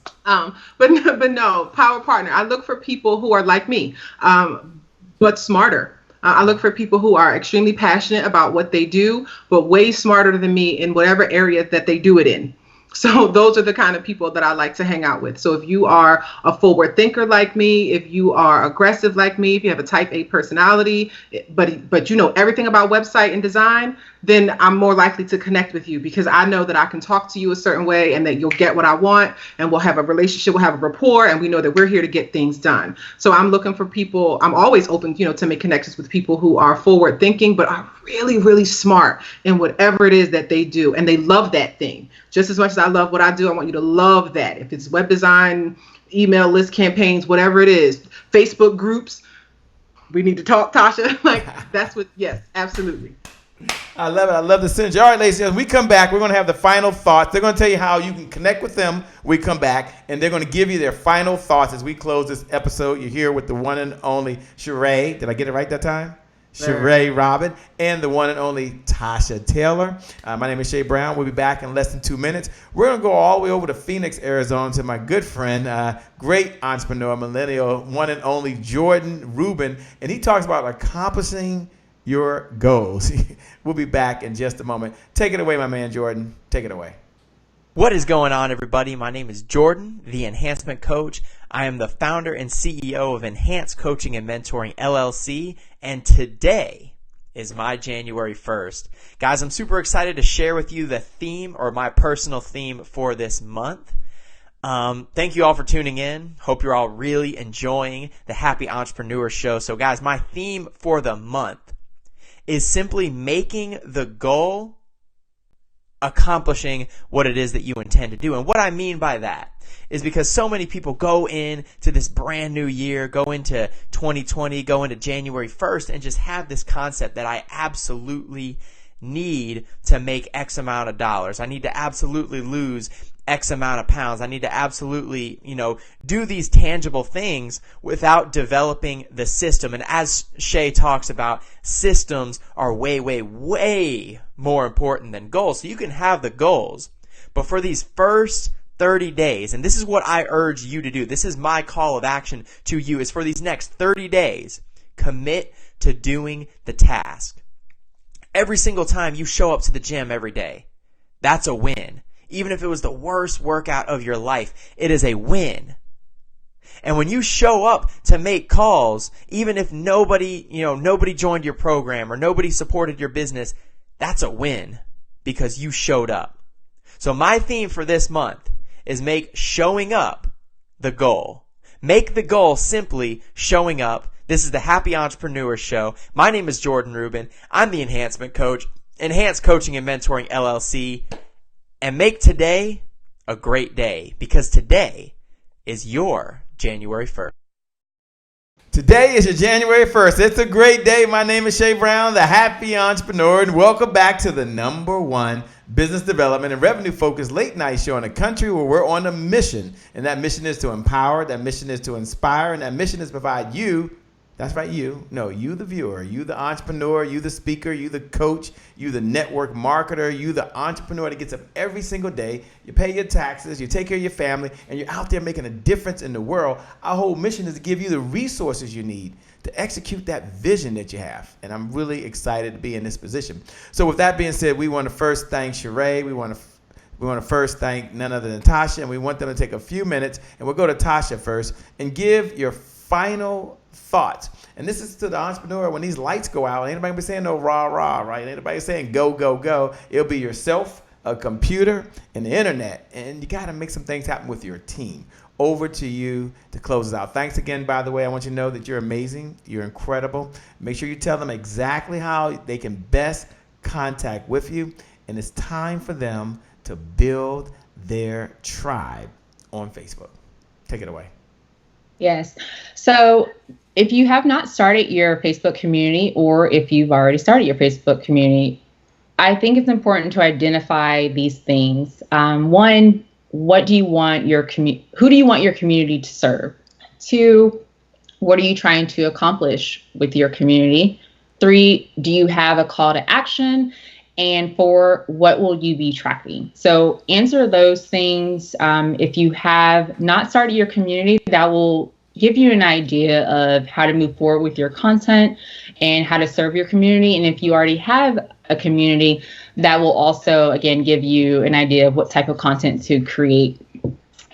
But no, power partner. I look for people who are like me, but smarter. I look for people who are extremely passionate about what they do, but way smarter than me in whatever area that they do it in. So those are the kind of people that I like to hang out with. So if you are a forward thinker like me, if you are aggressive like me, if you have a type A personality, but you know everything about website and design, then I'm more likely to connect with you because I know that I can talk to you a certain way and that you'll get what I want and we'll have a relationship, we'll have a rapport, and we know that we're here to get things done. So I'm looking for people, I'm always open, to make connections with people who are forward thinking, but are really, really smart in whatever it is that they do. And they love that thing. Just as much as I love what I do, I want you to love that. If it's web design, email list campaigns, whatever it is, Facebook groups, we need to talk, Tasha. That's what, yes, absolutely. I love it. I love the synergy. All right, ladies and gentlemen, we come back. We're going to have the final thoughts. They're going to tell you how you can connect with them. We come back, and they're going to give you their final thoughts as we close this episode. You're here with the one and only Sharai. Did I get it right that time? Sharai Robbin, and the one and only Tasha Taylor. My name is Shay Brown. We'll be back in less than 2 minutes. We're going to go all the way over to Phoenix, Arizona to my good friend, great entrepreneur, millennial, one and only Jordan Rubin, and he talks about accomplishing your goals. We'll be back in just a moment. Take it away, my man, Jordan. Take it away. What is going on, everybody? My name is Jordan, the Enhancement Coach. I am the founder and CEO of Enhanced Coaching and Mentoring, LLC, and today is my January 1st. Guys, I'm super excited to share with you the theme, or my personal theme for this month. Thank you all for tuning in. Hope you're all really enjoying the Happy Entrepreneur Show. So, guys, my theme for the month is simply making the goal accomplishing what it is that you intend to do. And what I mean by that is because so many people go into this brand new year, go into 2020, go into January 1st, and just have this concept that I absolutely need to make X amount of dollars. I need to absolutely lose X amount of pounds. I need to absolutely, do these tangible things without developing the system. And as Shay talks about, systems are way, way, way more important than goals. So you can have the goals, but for these first 30 days, and this is what I urge you to do. This is my call of action to you, is for these next 30 days, commit to doing the task. Every single time you show up to the gym every day, that's a win. Even if it was the worst workout of your life, it is a win. And when you show up to make calls, even if nobody joined your program or nobody supported your business, that's a win because you showed up. So my theme for this month is make showing up the goal. Make the goal simply showing up. This is the Happy Entrepreneur Show. My name is Jordan Rubin. I'm the Enhancement Coach, Enhanced Coaching and Mentoring LLC. And make today a great day, because today is your January 1st. Today is your January 1st. It's a great day. My name is Shay Brown, the Happy Entrepreneur, and welcome back to the #1 business development and revenue focused late night show in a country where we're on a mission. And that mission is to empower, that mission is to inspire, and that mission is to provide you. That's right, you the viewer, you the entrepreneur, you the speaker, you the coach, you the network marketer, you the entrepreneur that gets up every single day. You pay your taxes, you take care of your family, and you're out there making a difference in the world. Our whole mission is to give you the resources you need to execute that vision that you have. And I'm really excited to be in this position. So with that being said, we want to first thank Sharai. We want to first thank none other than Tasha, and we want them to take a few minutes, and we'll go to Tasha first, and give your final thoughts. And this is to the entrepreneur. When these lights go out, ain't nobody be saying no rah rah, right? Ain't nobody saying go go go. It'll be yourself, a computer, and the internet. And you got to make some things happen with your team. Over to you to close us out. Thanks again, by the way. I want you to know that you're amazing. You're incredible. Make sure you tell them exactly how they can best contact with you. And it's time for them to build their tribe on Facebook. Take it away. Yes. So if you have not started your Facebook community, or if you've already started your Facebook community, I think it's important to identify these things. One, what do you want who do you want your community to serve? 2, what are you trying to accomplish with your community? 3, do you have a call to action? And 4, what will you be tracking? So answer those things. If you have not started your community, that will give you an idea of how to move forward with your content and how to serve your community. And if you already have a community, that will also, again, give you an idea of what type of content to create.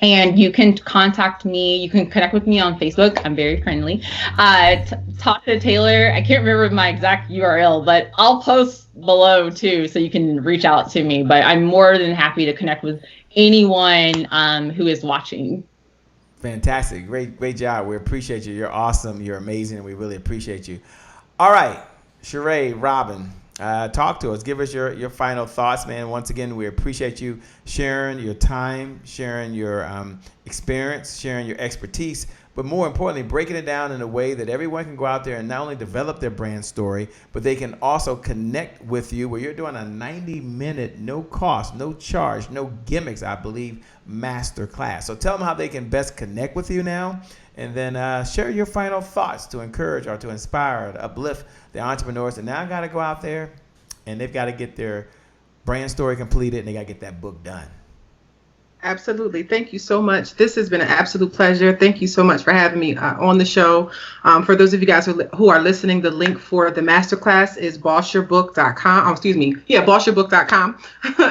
And you can contact me. You can connect with me on Facebook. I'm very friendly. Tasha Taylor. I can't remember my exact URL, but I'll post below too, so you can reach out to me. But I'm more than happy to connect with anyone who is watching. Fantastic. Great job. We appreciate you. You're awesome. You're amazing. And we really appreciate you. All right. Sharai Robbin, talk to us. Give us your final thoughts, man. Once again, we appreciate you sharing your time, sharing your experience, sharing your expertise, but more importantly, breaking it down in a way that everyone can go out there and not only develop their brand story, but they can also connect with you, where you're doing a 90-minute, no cost, no charge, no gimmicks, I believe, master class. So tell them how they can best connect with you now, and then share your final thoughts to encourage or to inspire, to uplift the entrepreneurs that now got to go out there and they've got to get their brand story completed and they got to get that book done. Absolutely. Thank you so much. This has been an absolute pleasure. Thank you so much for having me on the show. For those of you guys who are listening, the link for the masterclass is bossyourbook.com. bossyourbook.com.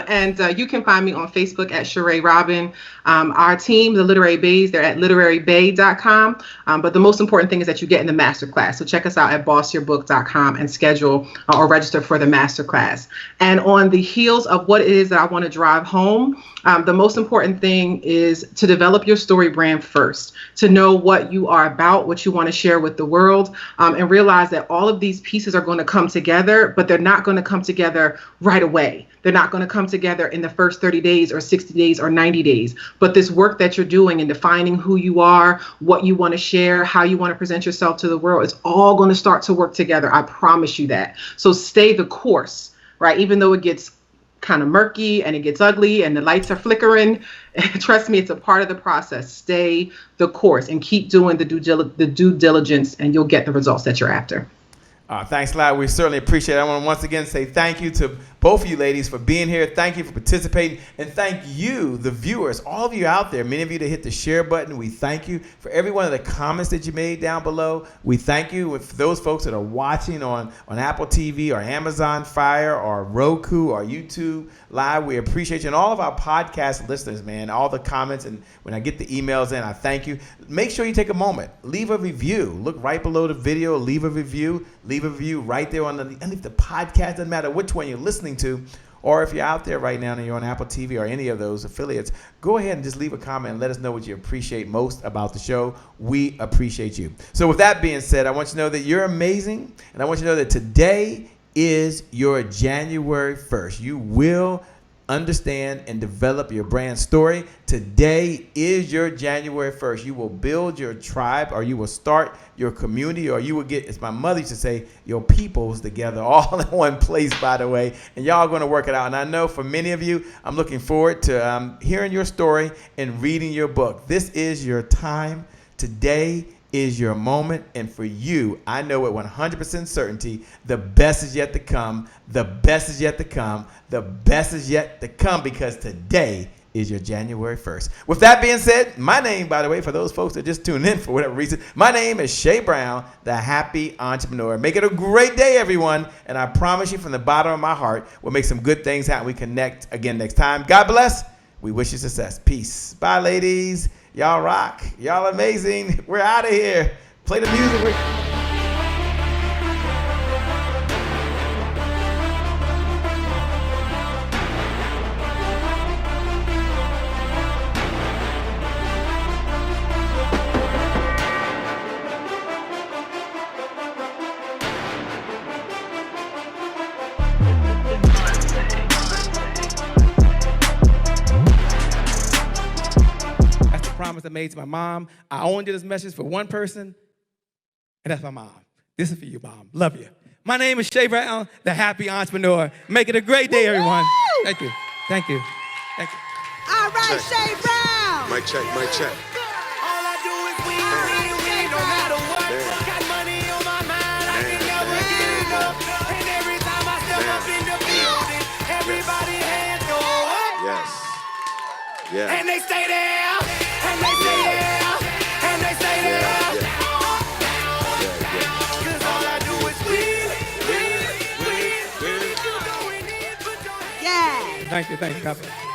And you can find me on Facebook at Sharai Robbin. Our team, the Literary BAEs, they're at literarybae.com. But the most important thing is that you get in the masterclass. So check us out at bossyourbook.com and schedule or register for the masterclass. And on the heels of what it is that I want to drive home, the most important thing is to develop your story brand first, to know what you are about, what you want to share with the world, and realize that all of these pieces are going to come together, but they're not going to come together right away. They're not going to come together in the first 30 days or 60 days or 90 days. But this work that you're doing in defining who you are, what you want to share, how you want to present yourself to the world, it's all going to start to work together. I promise you that. So stay the course, right? Even though it gets kind of murky and it gets ugly and the lights are flickering, trust me, it's a part of the process. Stay the course and keep doing the due diligence, and you'll get the results that you're after. Thanks a lot. We certainly appreciate it. I want to once again say thank you to both of you ladies for being here. Thank you for participating. And thank you, the viewers, all of you out there, many of you that hit the share button. We thank you for every one of the comments that you made down below. We thank you for those folks that are watching on Apple TV or Amazon Fire or Roku or YouTube Live. We appreciate you. And all of our podcast listeners, man, all the comments. And when I get the emails in, I thank you. Make sure you take a moment. Leave a review. Look right below the video. Leave a review. Leave a review right there underneath the podcast. Doesn't matter which one you're listening to, or if you're out there right now and you're on Apple TV or any of those affiliates, go ahead and just leave a comment and let us know what you appreciate most about the show. We appreciate you. So with that being said, I want you to know that you're amazing, and I want you to know that today is your January 1st. You will understand and develop your brand story. Today is your January 1st. You will build your tribe, or you will start your community, or you will get, as my mother used to say, your peoples together all in one place, by the way, and y'all are going to work it out. And I know for many of you, I'm looking forward to hearing your story and reading your book. This is your time. Today is your moment, and for you, I know with 100% certainty, the best is yet to come. The best is yet to come. The best is yet to come, because today is your January 1st. With that being said, my name, by the way, for those folks that just tuned in for whatever reason, my name is Shay Brown, the Happy Entrepreneur. Make it a great day, everyone, and I promise you from the bottom of my heart, we'll make some good things happen. We connect again next time. God bless. We wish you success. Peace. Bye, ladies. Y'all rock. Y'all amazing. We're out of here. Play the music. Promise I made to my mom. I only did this message for one person, and that's my mom. This is for you, Mom. Love you. My name is Shay Brown, the Happy Entrepreneur. Make it a great day, everyone. Thank you. Thank you. Thank you. All right, Shay Brown. Mic check, mic check. All I do is win, no matter what. Got money on my mind, I can never get enough. And every time I step up in the building, everybody hands go up. Yes. Yeah. And they stay there. And they stay there, and they stay there. Cause all I do is win. Yeah. Thank you. God bless.